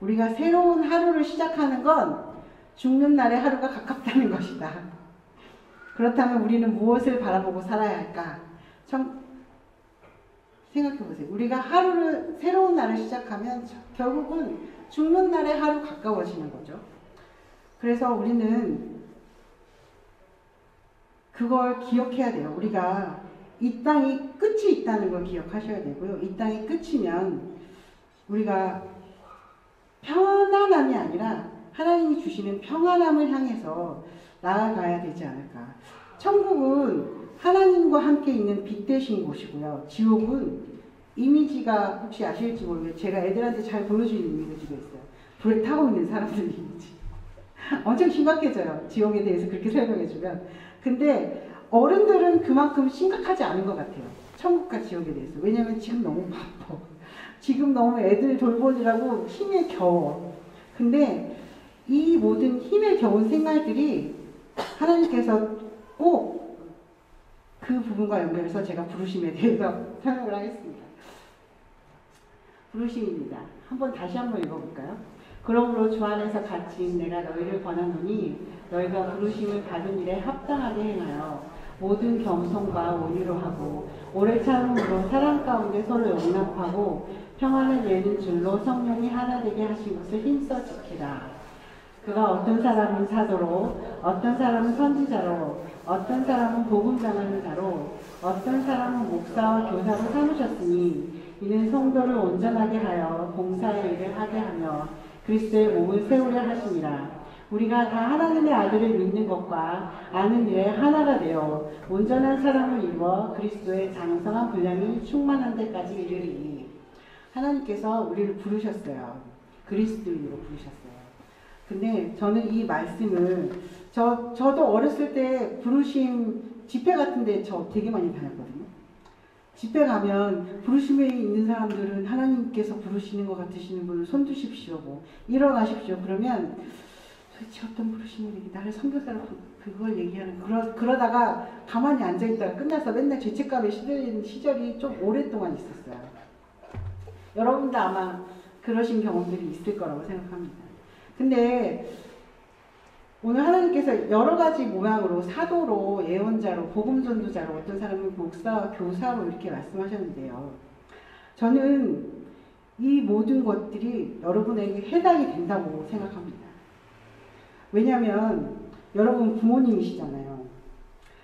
우리가 새로운 하루를 시작하는 건 죽는 날의 하루가 가깝다는 것이다. 그렇다면 우리는 무엇을 바라보고 살아야 할까? 생각해 보세요. 우리가 새로운 날을 시작하면 결국은 죽는 날의 하루 가까워지는 거죠. 그래서 우리는 그걸 기억해야 돼요. 우리가 이 땅이 끝이 있다는 걸 기억하셔야 되고요. 이 땅이 끝이면 우리가 편안함이 아니라 하나님이 주시는 평안함을 향해서 나아가야 되지 않을까. 천국은 하나님과 함께 있는 빛 되신 곳이고요. 지옥은 이미지가 혹시 아실지 모르겠어요. 제가 애들한테 잘 보여주는 이미지가 있어요. 불에 타고 있는 사람들 이미지. 엄청 심각해져요. 지옥에 대해서 그렇게 설명해주면. 근데 어른들은 그만큼 심각하지 않은 것 같아요. 천국과 지옥에 대해서. 왜냐면 지금 너무 바빠. 지금 너무 애들 돌보느라고 힘에 겨워. 근데 이 모든 힘에 겨운 생활들이 하나님께서 꼭 그 부분과 연결해서 제가 부르심에 대해서 설명을 하겠습니다. 부르심입니다. 다시 한번 읽어볼까요? 그러므로 주 안에서 갇힌 내가 너희를 권하노니 너희가 부르심을 받은 일에 합당하게 행하여 모든 겸손과 온유로 하고 오래 참음으로 사랑 가운데 서로 용납하고 평안을 내는 줄로 성령이 하나 되게 하신 것을 힘써 지키라. 그가 어떤 사람은 사도로, 어떤 사람은 선지자로, 어떤 사람은 복음 전하는 자로, 어떤 사람은 목사와 교사로 삼으셨으니 이는 성도를 온전하게 하여 봉사의 일을 하게 하며 그리스도의 몸을 세우려 하심이라. 우리가 다 하나님의 아들을 믿는 것과 아는 일에 하나가 되어 온전한 사람을 이루어 그리스도의 장성한 분량이 충만한 데까지 이르리니. 하나님께서 우리를 부르셨어요. 그리스도인으로 부르셨어요. 근데 저는 이 말씀을 저도 어렸을 때 부르심 집회 같은데 저 되게 많이 다녔거든요. 집회 가면 부르심에 있는 사람들은 하나님께서 부르시는 것 같으시는 분을 손 드십시오, 뭐 일어나십시오. 그러면 도대체 어떤 부르심이 나를 선교사로 그걸 얘기하는 그러다가 가만히 앉아있다가 끝나서 맨날 죄책감에 시들리는 시절이 좀 오랫동안 있었어요. 여러분도 아마 그러신 경험들이 있을 거라고 생각합니다. 근데 오늘 하나님께서 여러 가지 모양으로 사도로, 예언자로, 복음전도자로, 어떤 사람은 목사와 교사로 이렇게 말씀하셨는데요. 저는 이 모든 것들이 여러분에게 해당이 된다고 생각합니다. 왜냐하면 여러분 부모님이시잖아요.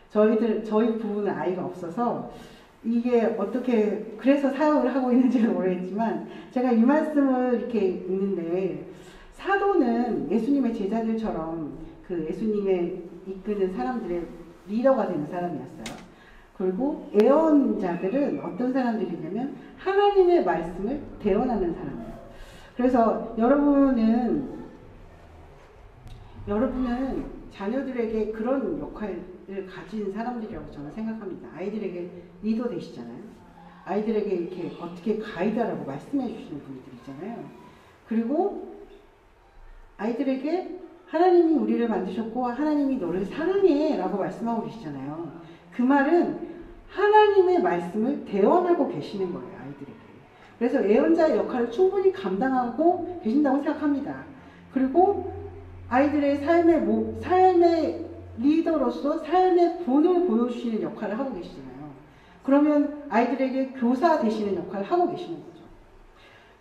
저희 부부는 아이가 없어서 이게 어떻게 그래서 사역을 하고 있는지는 모르겠지만 제가 이 말씀을 이렇게 읽는데 사도는 예수님의 제자들처럼 그 예수님의 이끄는 사람들의 리더가 되는 사람이었어요. 그리고 예언자들은 어떤 사람들이냐면 하나님의 말씀을 대언하는 사람이에요. 그래서 여러분은 자녀들에게 그런 역할을 가진 사람들이라고 저는 생각합니다. 아이들에게 리더 되시잖아요. 아이들에게 이렇게 어떻게 가이드하라고 말씀해 주시는 분들 있잖아요. 그리고 아이들에게 하나님이 우리를 만드셨고 하나님이 너를 사랑해 라고 말씀하고 계시잖아요. 그 말은 하나님의 말씀을 대언하고 계시는 거예요. 아이들에게. 그래서 예언자의 역할을 충분히 감당하고 계신다고 생각합니다. 그리고 아이들의 삶의 리더로서 삶의 본을 보여주시는 역할을 하고 계시잖아요. 그러면 아이들에게 교사 되시는 역할을 하고 계시는 거죠.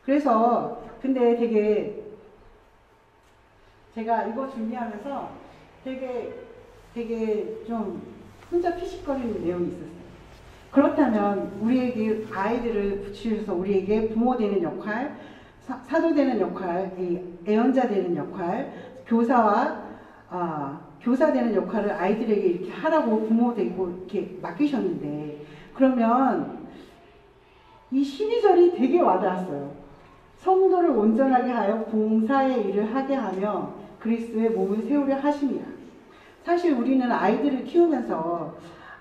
그래서 근데 되게 제가 이거 준비하면서 되게 좀 혼자 피식거리는 내용이 있었어요. 그렇다면 우리에게 아이들을 붙이셔서 우리에게 부모 되는 역할, 사도 되는 역할, 예언자 되는 역할, 교사 되는 역할을 아이들에게 이렇게 하라고 부모 되고 이렇게 맡기셨는데, 그러면 이 12절이 되게 와닿았어요. 성도를 온전하게 하여 봉사의 일을 하게 하며 그리스도의 몸을 세우려 하심이라. 사실 우리는 아이들을 키우면서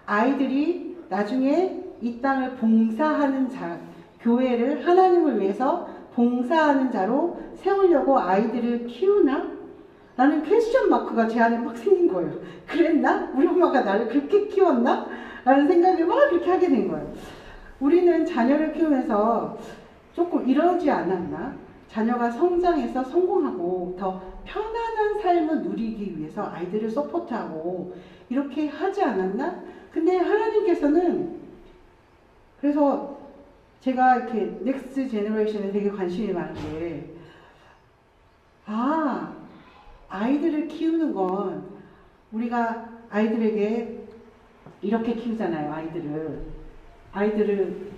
아이들이 나중에 이 땅을 봉사하는 자, 교회를 하나님을 위해서 봉사하는 자로 세우려고 아이들을 키우나? 라는 퀘스천 마크가 제 안에 막 생긴 거예요. 그랬나? 우리 엄마가 나를 그렇게 키웠나? 라는 생각을 막 그렇게 하게 된 거예요. 우리는 자녀를 키우면서 조금 이러지 않았나? 자녀가 성장해서 성공하고 더 편안한 삶을 누리기 위해서 아이들을 서포트하고 이렇게 하지 않았나? 근데 하나님께서는, 그래서 제가 이렇게 넥스트 제너레이션에 되게 관심이 많은 게, 아이들을 키우는 건 우리가 아이들에게 이렇게 키우잖아요. 아이들을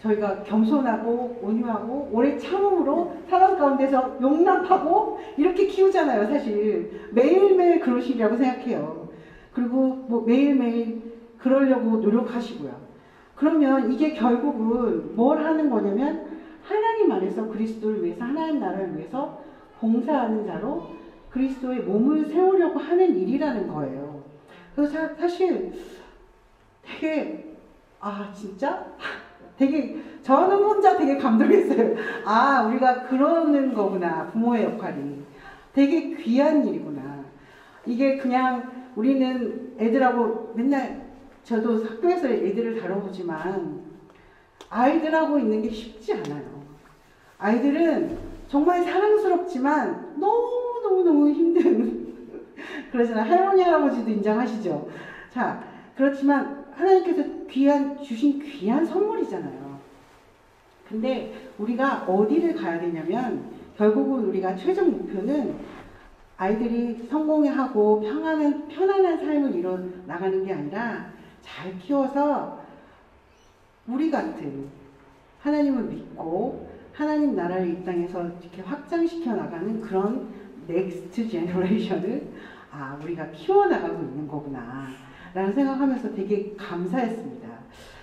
저희가 겸손하고 온유하고 오래 참음으로 사람 가운데서 용납하고 이렇게 키우잖아요. 사실 매일매일 그러시리라고 생각해요. 그리고 뭐 매일매일 그러려고 노력하시고요. 그러면 이게 결국은 뭘 하는 거냐면 하나님 안에서 그리스도를 위해서, 하나님 나라를 위해서 봉사하는 자로 그리스도의 몸을 세우려고 하는 일이라는 거예요. 그래서 사실 되게 진짜? 되게 저는 혼자 되게 감동했어요. 우리가 그러는 거구나. 부모의 역할이 되게 귀한 일이구나. 이게 그냥 우리는 애들하고 맨날, 저도 학교에서 애들을 다뤄보지만 아이들하고 있는 게 쉽지 않아요. 아이들은 정말 사랑스럽지만 너무너무 힘든 그러잖아요. 할머니 할아버지도 인정하시죠. 자, 그렇지만 하나님께서 주신 귀한 선물이잖아요. 근데 우리가 어디를 가야 되냐면, 결국은 우리가 최종 목표는 아이들이 성공하고 편안한 삶을 이뤄 나가는 게 아니라 잘 키워서 우리 같은 하나님을 믿고 하나님 나라를 이 땅에서 이렇게 확장시켜 나가는 그런 넥스트 제너레이션을 우리가 키워나가고 있는 거구나 라는 생각하면서 되게 감사했습니다.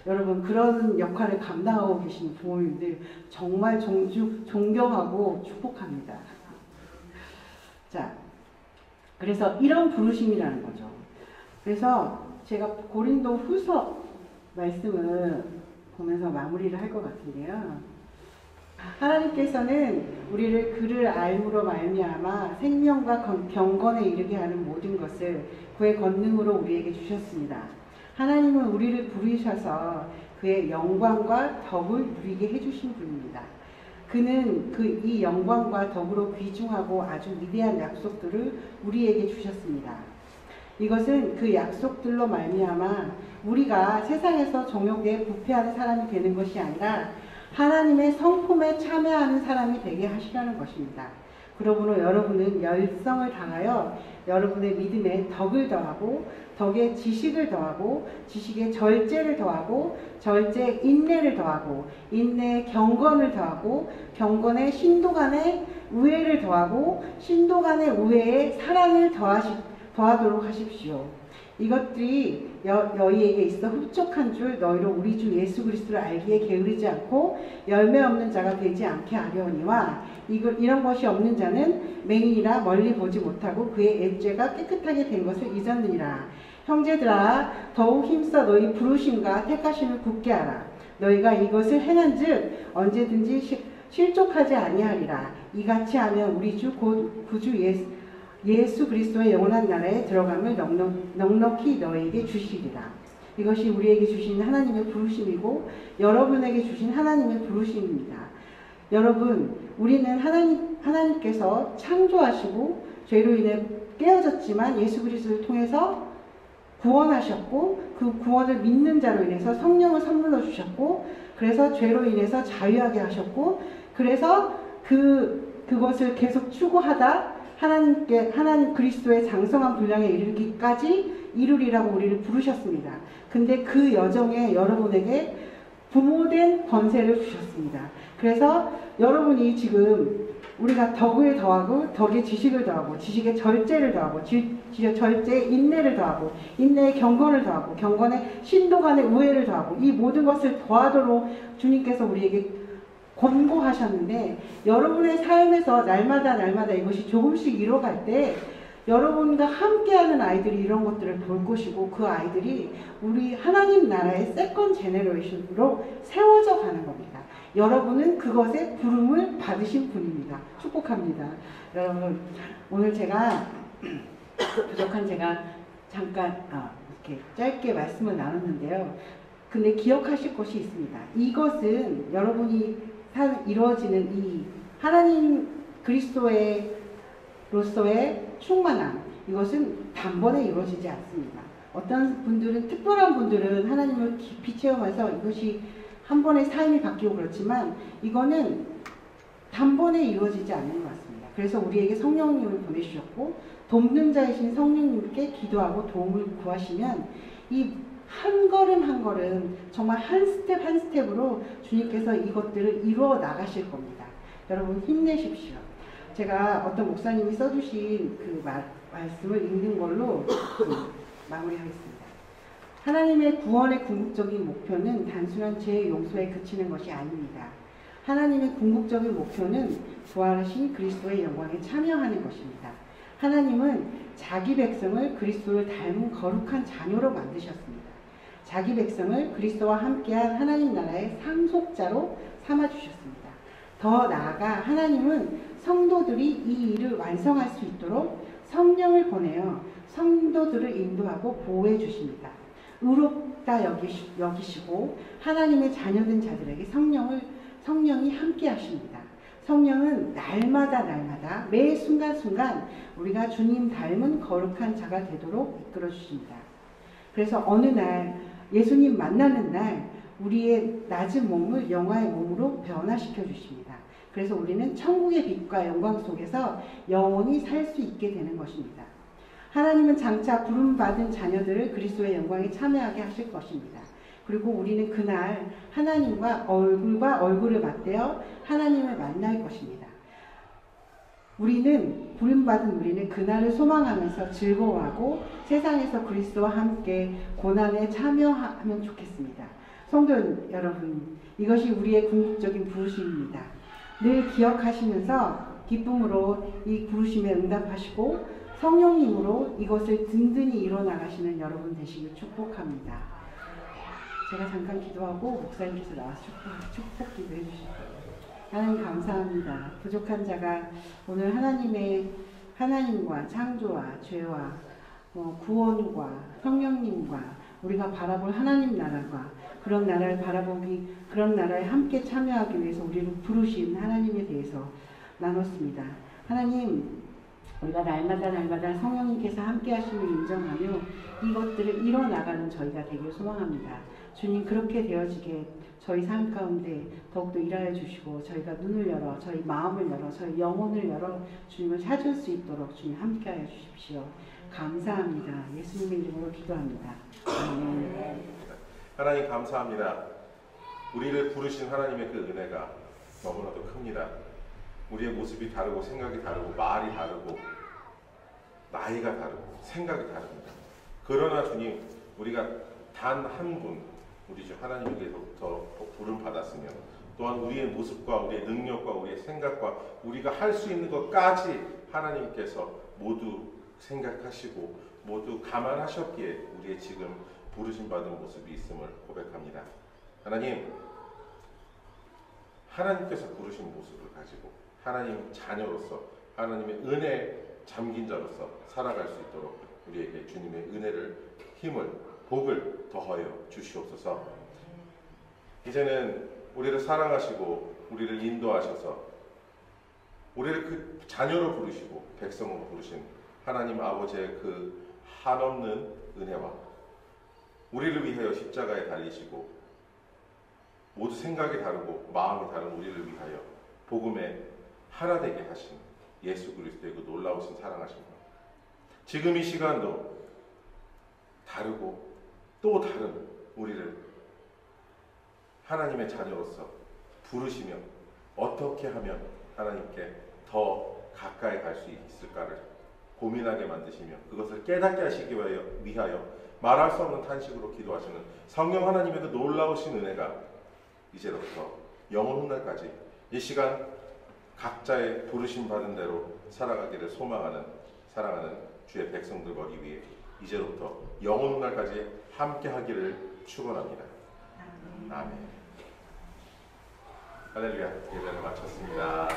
여러분, 그런 역할을 감당하고 계신 부모님들 정말 존경하고 축복합니다. 자, 그래서 이런 부르심이라는 거죠. 그래서 제가 고린도 후서 말씀을 보면서 마무리를 할 것 같은데요. 하나님께서는 우리를 그를 알므로 말미암아 생명과 경건에 이르게 하는 모든 것을 그의 권능으로 우리에게 주셨습니다. 하나님은 우리를 부르셔서 그의 영광과 덕을 누리게 해주신 분입니다. 그는 이 영광과 덕으로 귀중하고 아주 위대한 약속들을 우리에게 주셨습니다. 이것은 그 약속들로 말미암아 우리가 세상에서 정욕에 부패하는 사람이 되는 것이 아니라 하나님의 성품에 참여하는 사람이 되게 하시라는 것입니다. 그러므로 여러분은 열성을 다하여 여러분의 믿음에 덕을 더하고 덕에 지식을 더하고 지식에 절제를 더하고 절제에 인내를 더하고 인내에 경건을 더하고 경건에 신도 간의 우애를 더하고 신도 간의 우애에 사랑을 더하도록 하십시오. 이것들이 너희에게 있어 흡족한 줄 너희로 우리 주 예수 그리스도를 알기에 게으르지 않고 열매 없는 자가 되지 않게 하려니와 이런 것이 없는 자는 맹인이라 멀리 보지 못하고 그의 액죄가 깨끗하게 된 것을 잊었느니라. 형제들아 더욱 힘써 너희 부르심과 택하심을 굳게 하라. 너희가 이것을 행한즉 언제든지 실족하지 아니하리라. 이같이 하면 우리 주 곧 구주 예수 그리스도의 영원한 나라에 들어감을 넉넉히 너에게 주시리라. 이것이 우리에게 주신 하나님의 부르심이고 여러분에게 주신 하나님의 부르심입니다. 여러분, 우리는 하나님께서 창조하시고 죄로 인해 깨어졌지만 예수 그리스도를 통해서 구원하셨고 그 구원을 믿는 자로 인해서 성령을 선물로 주셨고 그래서 죄로 인해서 자유하게 하셨고 그래서 그것을 계속 추구하다 하나님 그리스도의 장성한 분량에 이르기까지 이루리라고 우리를 부르셨습니다. 근데 그 여정에 여러분에게 부모된 권세를 주셨습니다. 그래서 여러분이 지금 우리가 덕을 더하고 덕에 지식을 더하고 지식에 절제를 더하고 절제에 인내를 더하고 인내에 경건을 더하고 경건에 신도 간의 우애를 더하고 이 모든 것을 더하도록 주님께서 우리에게 권고하셨는데 여러분의 삶에서 날마다 이것이 조금씩 이뤄갈 때 여러분과 함께하는 아이들이 이런 것들을 볼 것이고 그 아이들이 우리 하나님 나라의 세컨 제너레이션으로 세워져 가는 겁니다. 여러분은 그것의 부름을 받으신 분입니다. 축복합니다. 여러분 오늘 제가 부족한 제가 잠깐 이렇게 짧게 말씀을 나눴는데요. 근데 기억하실 것이 있습니다. 이것은 여러분이 이루어지는 이 하나님 그리스도로서의 충만함 이것은 단번에 이루어지지 않습니다. 어떤 분들은 특별한 분들은 하나님을 깊이 체험해서 이것이 한 번에 삶이 바뀌고 그렇지만 이거는 단번에 이루어지지 않는 것 같습니다. 그래서 우리에게 성령님을 보내주셨고 돕는 자이신 성령님께 기도하고 도움을 구하시면 이 한 걸음 한 걸음 정말 한 스텝으로 주님께서 이것들을 이루어 나가실 겁니다. 여러분 힘내십시오. 제가 어떤 목사님이 써주신 그 말씀을 읽는 걸로 마무리하겠습니다. 하나님의 구원의 궁극적인 목표는 단순한 죄의 용서에 그치는 것이 아닙니다. 하나님의 궁극적인 목표는 부활하신 그리스도의 영광에 참여하는 것입니다. 하나님은 자기 백성을 그리스도를 닮은 거룩한 자녀로 만드셨습니다. 자기 백성을 그리스도와 함께한 하나님 나라의 상속자로 삼아주셨습니다. 더 나아가 하나님은 성도들이 이 일을 완성할 수 있도록 성령을 보내어 성도들을 인도하고 보호해 주십니다. 의롭다 여기시고 하나님의 자녀된 자들에게 성령이 함께 하십니다. 성령은 날마다 매 순간순간 우리가 주님 닮은 거룩한 자가 되도록 이끌어 주십니다. 그래서 어느 날 예수님 만나는 날 우리의 낮은 몸을 영화의 몸으로 변화시켜 주십니다. 그래서 우리는 천국의 빛과 영광 속에서 영원히 살 수 있게 되는 것입니다. 하나님은 장차 부름받은 자녀들을 그리스도의 영광에 참여하게 하실 것입니다. 그리고 우리는 그날 하나님과 얼굴과 얼굴을 맞대어 하나님을 만날 것입니다. 부름받은 우리는 그날을 소망하면서 즐거워하고 세상에서 그리스도와 함께 고난에 참여하면 좋겠습니다. 성도 여러분, 이것이 우리의 궁극적인 부르심입니다. 늘 기억하시면서 기쁨으로 이 부르심에 응답하시고 성령님으로 이것을 든든히 이뤄나가시는 여러분 되시길 축복합니다. 제가 잠깐 기도하고 목사님께서 나와서 축복 기도해 주실 거예요. 하나님 감사합니다. 부족한 자가 오늘 하나님과 창조와 죄와 구원과 성령님과 우리가 바라볼 하나님 나라가 그런 나라를 바라보기 그런 나라에 함께 참여하기 위해서 우리를 부르신 하나님에 대해서 나눴습니다. 하나님 우리가 날마다 성령님께서 함께 하심을 인정하며 이것들을 이뤄나가는 저희가 되길 소망합니다. 주님 그렇게 되어지게 저희 삶 가운데 더욱더 일하여 주시고 저희가 눈을 열어 저희 마음을 열어 저희 영혼을 열어 주님을 찾을 수 있도록 주님 함께하여 주십시오. 감사합니다. 예수님의 이름으로 기도합니다. 아멘. 하나님 감사합니다. 우리를 부르신 하나님의 그 은혜가 너무나도 큽니다. 우리의 모습이 다르고 생각이 다르고 말이 다르고 나이가 다르고 생각이 다릅니다. 그러나 주님, 우리가 단 한 분, 우리 주 하나님께서부터 부름 받았으며 또한 우리의 모습과 우리의 능력과 우리의 생각과 우리가 할 수 있는 것까지 하나님께서 모두 생각하시고 모두 감안하셨기에 우리의 지금 부르심 받은 모습이 있음을 고백합니다. 하나님, 하나님께서 부르신 모습을 가지고 하나님 자녀로서 하나님의 은혜에 잠긴 자로서 살아갈 수 있도록 우리에게 주님의 은혜를, 힘을, 복을 더하여 주시옵소서. 이제는 우리를 사랑하시고 우리를 인도하셔서 우리를 그 자녀로 부르시고 백성으로 부르신 하나님 아버지의 그 한없는 은혜와 우리를 위하여 십자가에 달리시고 모두 생각이 다르고 마음이 다른 우리를 위하여 복음에 하나 되게 하신 예수 그리스도의 그 놀라우신 사랑하심, 지금 이 시간도 다르고 또 다른 우리를 하나님의 자녀로서 부르시며 어떻게 하면 하나님께 더 가까이 갈 수 있을까를 고민하게 만드시며 그것을 깨닫게 하시기 위하여 말할 수 없는 탄식으로 기도하시는 성령 하나님의 그 놀라우신 은혜가 이제부터 영원 훗날까지 이 시간 각자의 부르심 받은 대로 살아가기를 소망하는 사랑하는 주의 백성들 머리 위에 이제부터 영원 훗날까지 함께 하기를 축원합니다. 아멘. 할렐루야. 예배를 마쳤습니다.